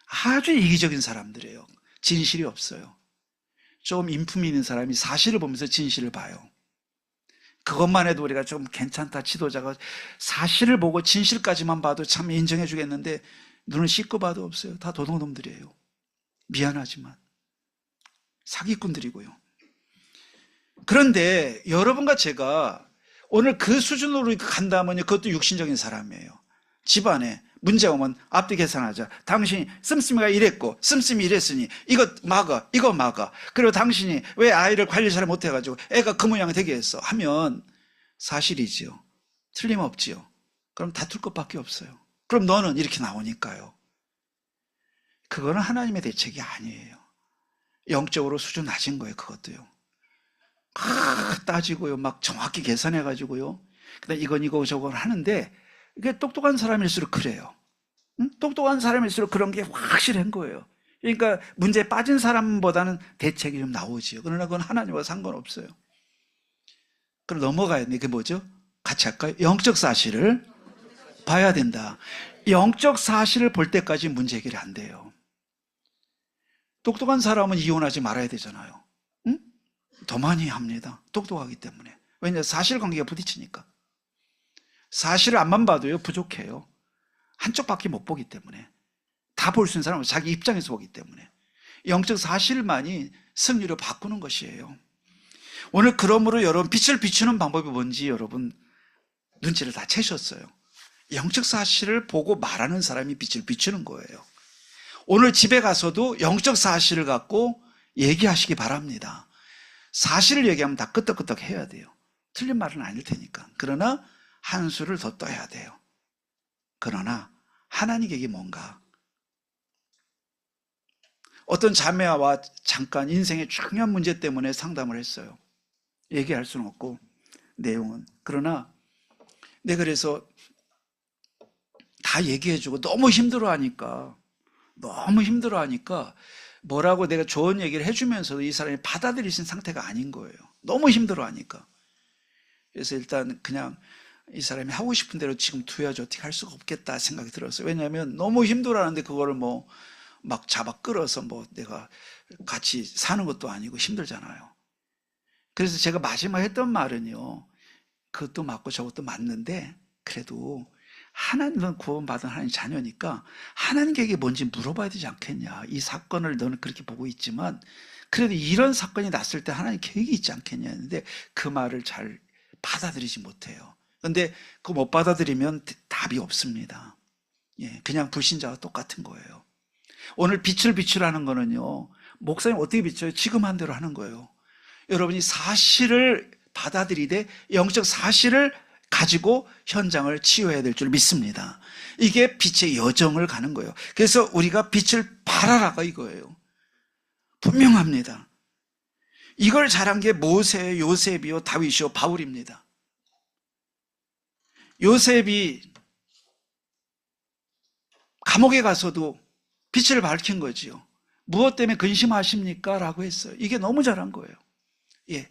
A: 아주 이기적인 사람들이에요. 진실이 없어요. 좀 인품이 있는 사람이 사실을 보면서 진실을 봐요. 그것만 해도 우리가 좀 괜찮다, 지도자가 사실을 보고 진실까지만 봐도 참 인정해 주겠는데 눈을 씻고 봐도 없어요. 다 도둑놈들이에요. 미안하지만 사기꾼들이고요. 그런데 여러분과 제가 오늘 그 수준으로 간다면요, 그것도 육신적인 사람이에요. 집안에 문제 오면 앞뒤 계산하자. 당신이 씀씀이가 이랬고 씀씀이 이랬으니 이거 막아, 이거 막아. 그리고 당신이 왜 아이를 관리 잘 못해가지고 애가 그 모양 되게 했어 하면 사실이지요. 틀림없지요. 그럼 다툴 것밖에 없어요. 그럼 너는 이렇게 나오니까요. 그거는 하나님의 대책이 아니에요. 영적으로 수준 낮은 거예요. 그것도요. 따지고요, 막 정확히 계산해가지고요, 그다음 이건 이거 저거 하는데, 이게 똑똑한 사람일수록 그래요. 응? 똑똑한 사람일수록 그런 게 확실한 거예요. 그러니까 문제에 빠진 사람보다는 대책이 좀 나오지요. 그러나 그건 하나님과 상관없어요. 그럼 넘어가야 돼. 그게 뭐죠? 같이 할까요? 영적 사실을 봐야 된다. 영적 사실을 볼 때까지 문제 해결이 안 돼요. 똑똑한 사람은 이혼하지 말아야 되잖아요. 응? 더 많이 합니다. 똑똑하기 때문에. 왜냐하면 사실관계가 부딪히니까. 사실을 앞만 봐도요 부족해요. 한쪽밖에 못 보기 때문에. 다 볼 수 있는 사람은 자기 입장에서 보기 때문에. 영적 사실만이 승리를 바꾸는 것이에요. 오늘 그러므로 여러분 빛을 비추는 방법이 뭔지 여러분 눈치를 다 채셨어요. 영적 사실을 보고 말하는 사람이 빛을 비추는 거예요. 오늘 집에 가서도 영적 사실을 갖고 얘기하시기 바랍니다. 사실을 얘기하면 다 끄떡끄떡 해야 돼요. 틀린 말은 아닐 테니까. 그러나 한 수를 더 떠야 돼요. 그러나 하나님께 뭔가 어떤 자매와 잠깐 인생의 중요한 문제 때문에 상담을 했어요. 얘기할 수는 없고 내용은. 그러나 내가 그래서 다 얘기해주고 너무 힘들어하니까 뭐라고 내가 좋은 얘기를 해주면서도 이 사람이 받아들일 수 있는 상태가 아닌 거예요. 너무 힘들어하니까. 그래서 일단 그냥 이 사람이 하고 싶은 대로 지금 두야지 어떻게 할 수가 없겠다 생각이 들었어요. 왜냐하면 너무 힘들어하는데 그거를 뭐 막 잡아 끌어서 뭐 내가 같이 사는 것도 아니고 힘들잖아요. 그래서 제가 마지막에 했던 말은요, 그것도 맞고 저것도 맞는데 그래도 하나님은 구원받은 하나님 자녀니까 하나님께 뭔지 물어봐야 되지 않겠냐. 이 사건을 너는 그렇게 보고 있지만 그래도 이런 사건이 났을 때 하나님 계획이 있지 않겠냐 했는데 그 말을 잘 받아들이지 못해요. 그런데 그거 못 받아들이면 답이 없습니다. 예, 그냥 불신자와 똑같은 거예요. 오늘 빛을 비추라는 거는요, 목사님 어떻게 비춰요? 지금 한 대로 하는 거예요. 여러분이 사실을 받아들이되 영적 사실을 가지고 현장을 치유해야 될 줄 믿습니다. 이게 빛의 여정을 가는 거예요. 그래서 우리가 빛을 발하라가 이거예요. 분명합니다. 이걸 잘한 게 모세, 요셉이요, 다윗이요, 바울입니다. 요셉이 감옥에 가서도 빛을 밝힌 거지요. 무엇 때문에 근심하십니까? 라고 했어요. 이게 너무 잘한 거예요. 예.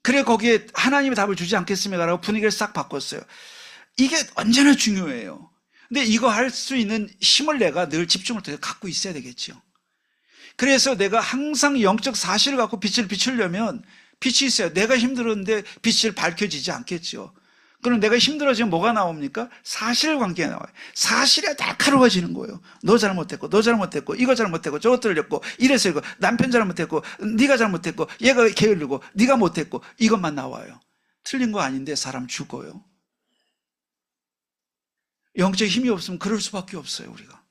A: 그래 거기에 하나님이 답을 주지 않겠습니까? 라고 분위기를 싹 바꿨어요. 이게 언제나 중요해요. 근데 이거 할 수 있는 힘을 내가 늘 집중을 갖고 있어야 되겠죠. 그래서 내가 항상 영적 사실을 갖고 빛을 비추려면 빛이 있어요. 내가 힘들었는데 빛을 밝혀지지 않겠죠. 그럼 내가 힘들어지면 뭐가 나옵니까? 사실관계가 나와요. 사실이 날카로워지는 거예요. 너 잘못했고, 너 잘못했고, 이거 잘못했고, 저거 틀렸고, 이래서 이거, 남편 잘못했고, 네가 잘못했고, 얘가 게을르고, 네가 못했고, 이것만 나와요. 틀린 거 아닌데 사람 죽어요. 영적 힘이 없으면 그럴 수밖에 없어요, 우리가.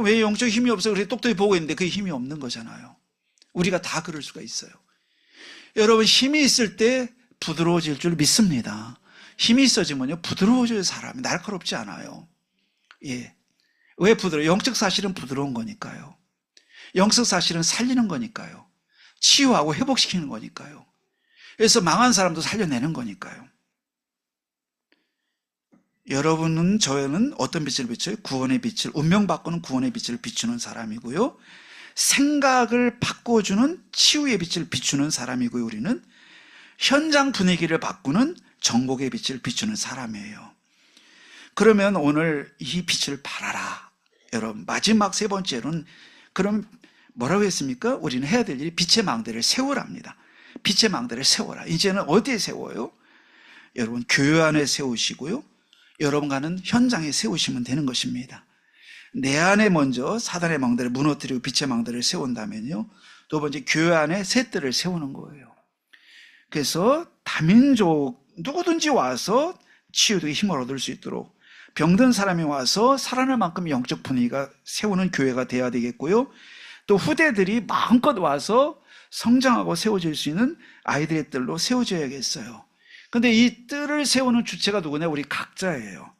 A: 왜 영적 힘이 없어? 그래 똑똑히 보고 있는데 그게 힘이 없는 거잖아요. 우리가 다 그럴 수가 있어요. 여러분, 힘이 있을 때 부드러워질 줄 믿습니다. 힘이 있어지면요, 부드러워져요, 사람이. 날카롭지 않아요. 예. 왜 부드러워요? 영적 사실은 부드러운 거니까요. 영적 사실은 살리는 거니까요. 치유하고 회복시키는 거니까요. 그래서 망한 사람도 살려내는 거니까요. 여러분은, 저는 어떤 빛을 비춰요? 구원의 빛을, 운명 바꾸는 구원의 빛을 비추는 사람이고요. 생각을 바꿔주는 치유의 빛을 비추는 사람이고요. 우리는 현장 분위기를 바꾸는 정복의 빛을 비추는 사람이에요. 그러면 오늘 이 빛을 발하라. 여러분, 마지막 세 번째로는 그럼 뭐라고 했습니까? 우리는 해야 될 일이 빛의 망대를 세우랍니다. 빛의 망대를 세워라. 이제는 어디에 세워요? 여러분, 교회 안에 세우시고요. 여러분 가는 현장에 세우시면 되는 것입니다. 내 안에 먼저 사단의 망대를 무너뜨리고 빛의 망대를 세운다면요, 두 번째 교회 안에 셋들을 세우는 거예요. 그래서 다민족 누구든지 와서 치유되게 힘을 얻을 수 있도록, 병든 사람이 와서 살아날 만큼 영적 분위기가 세우는 교회가 돼야 되겠고요. 또 후대들이 마음껏 와서 성장하고 세워질 수 있는 아이들의 뜰로 세워져야겠어요. 근데 이 뜰을 세우는 주체가 누구냐? 우리 각자예요.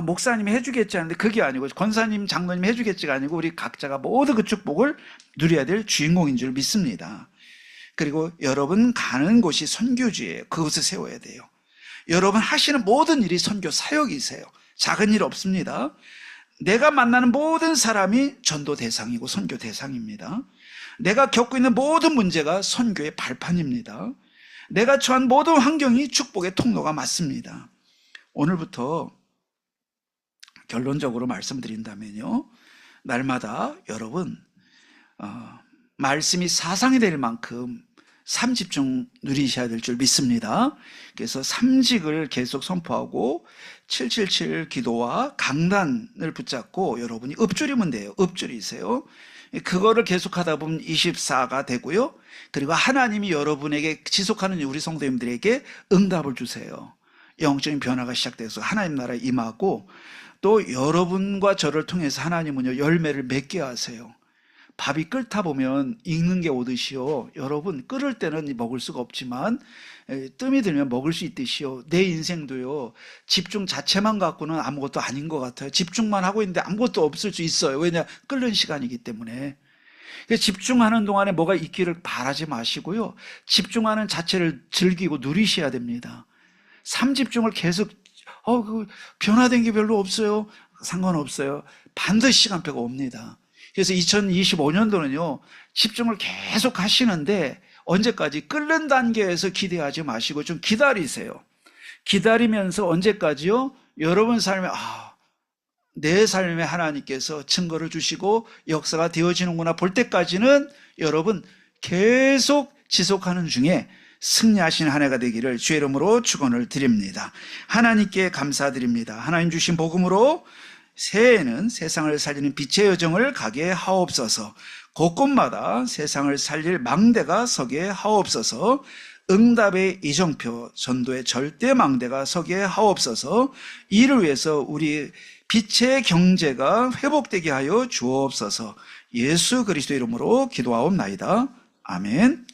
A: 목사님이 해주겠지 하는데 그게 아니고, 권사님, 장로님이 해주겠지가 아니고 우리 각자가 모두 그 축복을 누려야 될 주인공인 줄 믿습니다. 그리고 여러분 가는 곳이 선교지예요. 그곳을 세워야 돼요. 여러분 하시는 모든 일이 선교 사역이세요. 작은 일 없습니다. 내가 만나는 모든 사람이 전도 대상이고 선교 대상입니다. 내가 겪고 있는 모든 문제가 선교의 발판입니다. 내가 처한 모든 환경이 축복의 통로가 맞습니다. 오늘부터 결론적으로 말씀드린다면요, 날마다 여러분 말씀이 사상이 될 만큼 삼집중 누리셔야 될 줄 믿습니다. 그래서 삼직을 계속 선포하고 777 기도와 강단을 붙잡고 여러분이 읊조리면 돼요. 읊조리세요. 그거를 계속하다 보면 24가 되고요. 그리고 하나님이 여러분에게 지속하는 우리 성도님들에게 응답을 주세요. 영적인 변화가 시작돼서 하나님 나라에 임하고, 또 여러분과 저를 통해서 하나님은요 열매를 맺게 하세요. 밥이 끓다 보면 익는 게 오듯이요, 여러분 끓을 때는 먹을 수가 없지만 뜸이 들면 먹을 수 있듯이요, 내 인생도요 집중 자체만 갖고는 아무것도 아닌 것 같아요. 집중만 하고 있는데 아무것도 없을 수 있어요. 왜냐? 끓는 시간이기 때문에. 집중하는 동안에 뭐가 있기를 바라지 마시고요, 집중하는 자체를 즐기고 누리셔야 됩니다. 삼집중을 계속 변화된 게 별로 없어요. 상관없어요. 반드시 시간표가 옵니다. 그래서 2025년도는요 집중을 계속 하시는데, 언제까지? 끓는 단계에서 기대하지 마시고 좀 기다리세요. 기다리면서 언제까지요? 여러분 삶에 내 삶에 하나님께서 증거를 주시고 역사가 되어지는구나 볼 때까지는 여러분 계속 지속하는 중에 승리하신 한 해가 되기를 주의 이름으로 축원을 드립니다. 하나님께 감사드립니다. 하나님 주신 복음으로 새해에는 세상을 살리는 빛의 여정을 가게 하옵소서. 곳곳마다 세상을 살릴 망대가 서게 하옵소서. 응답의 이정표, 전도의 절대 망대가 서게 하옵소서. 이를 위해서 우리 빛의 경제가 회복되게 하여 주옵소서. 예수 그리스도 이름으로 기도하옵나이다. 아멘.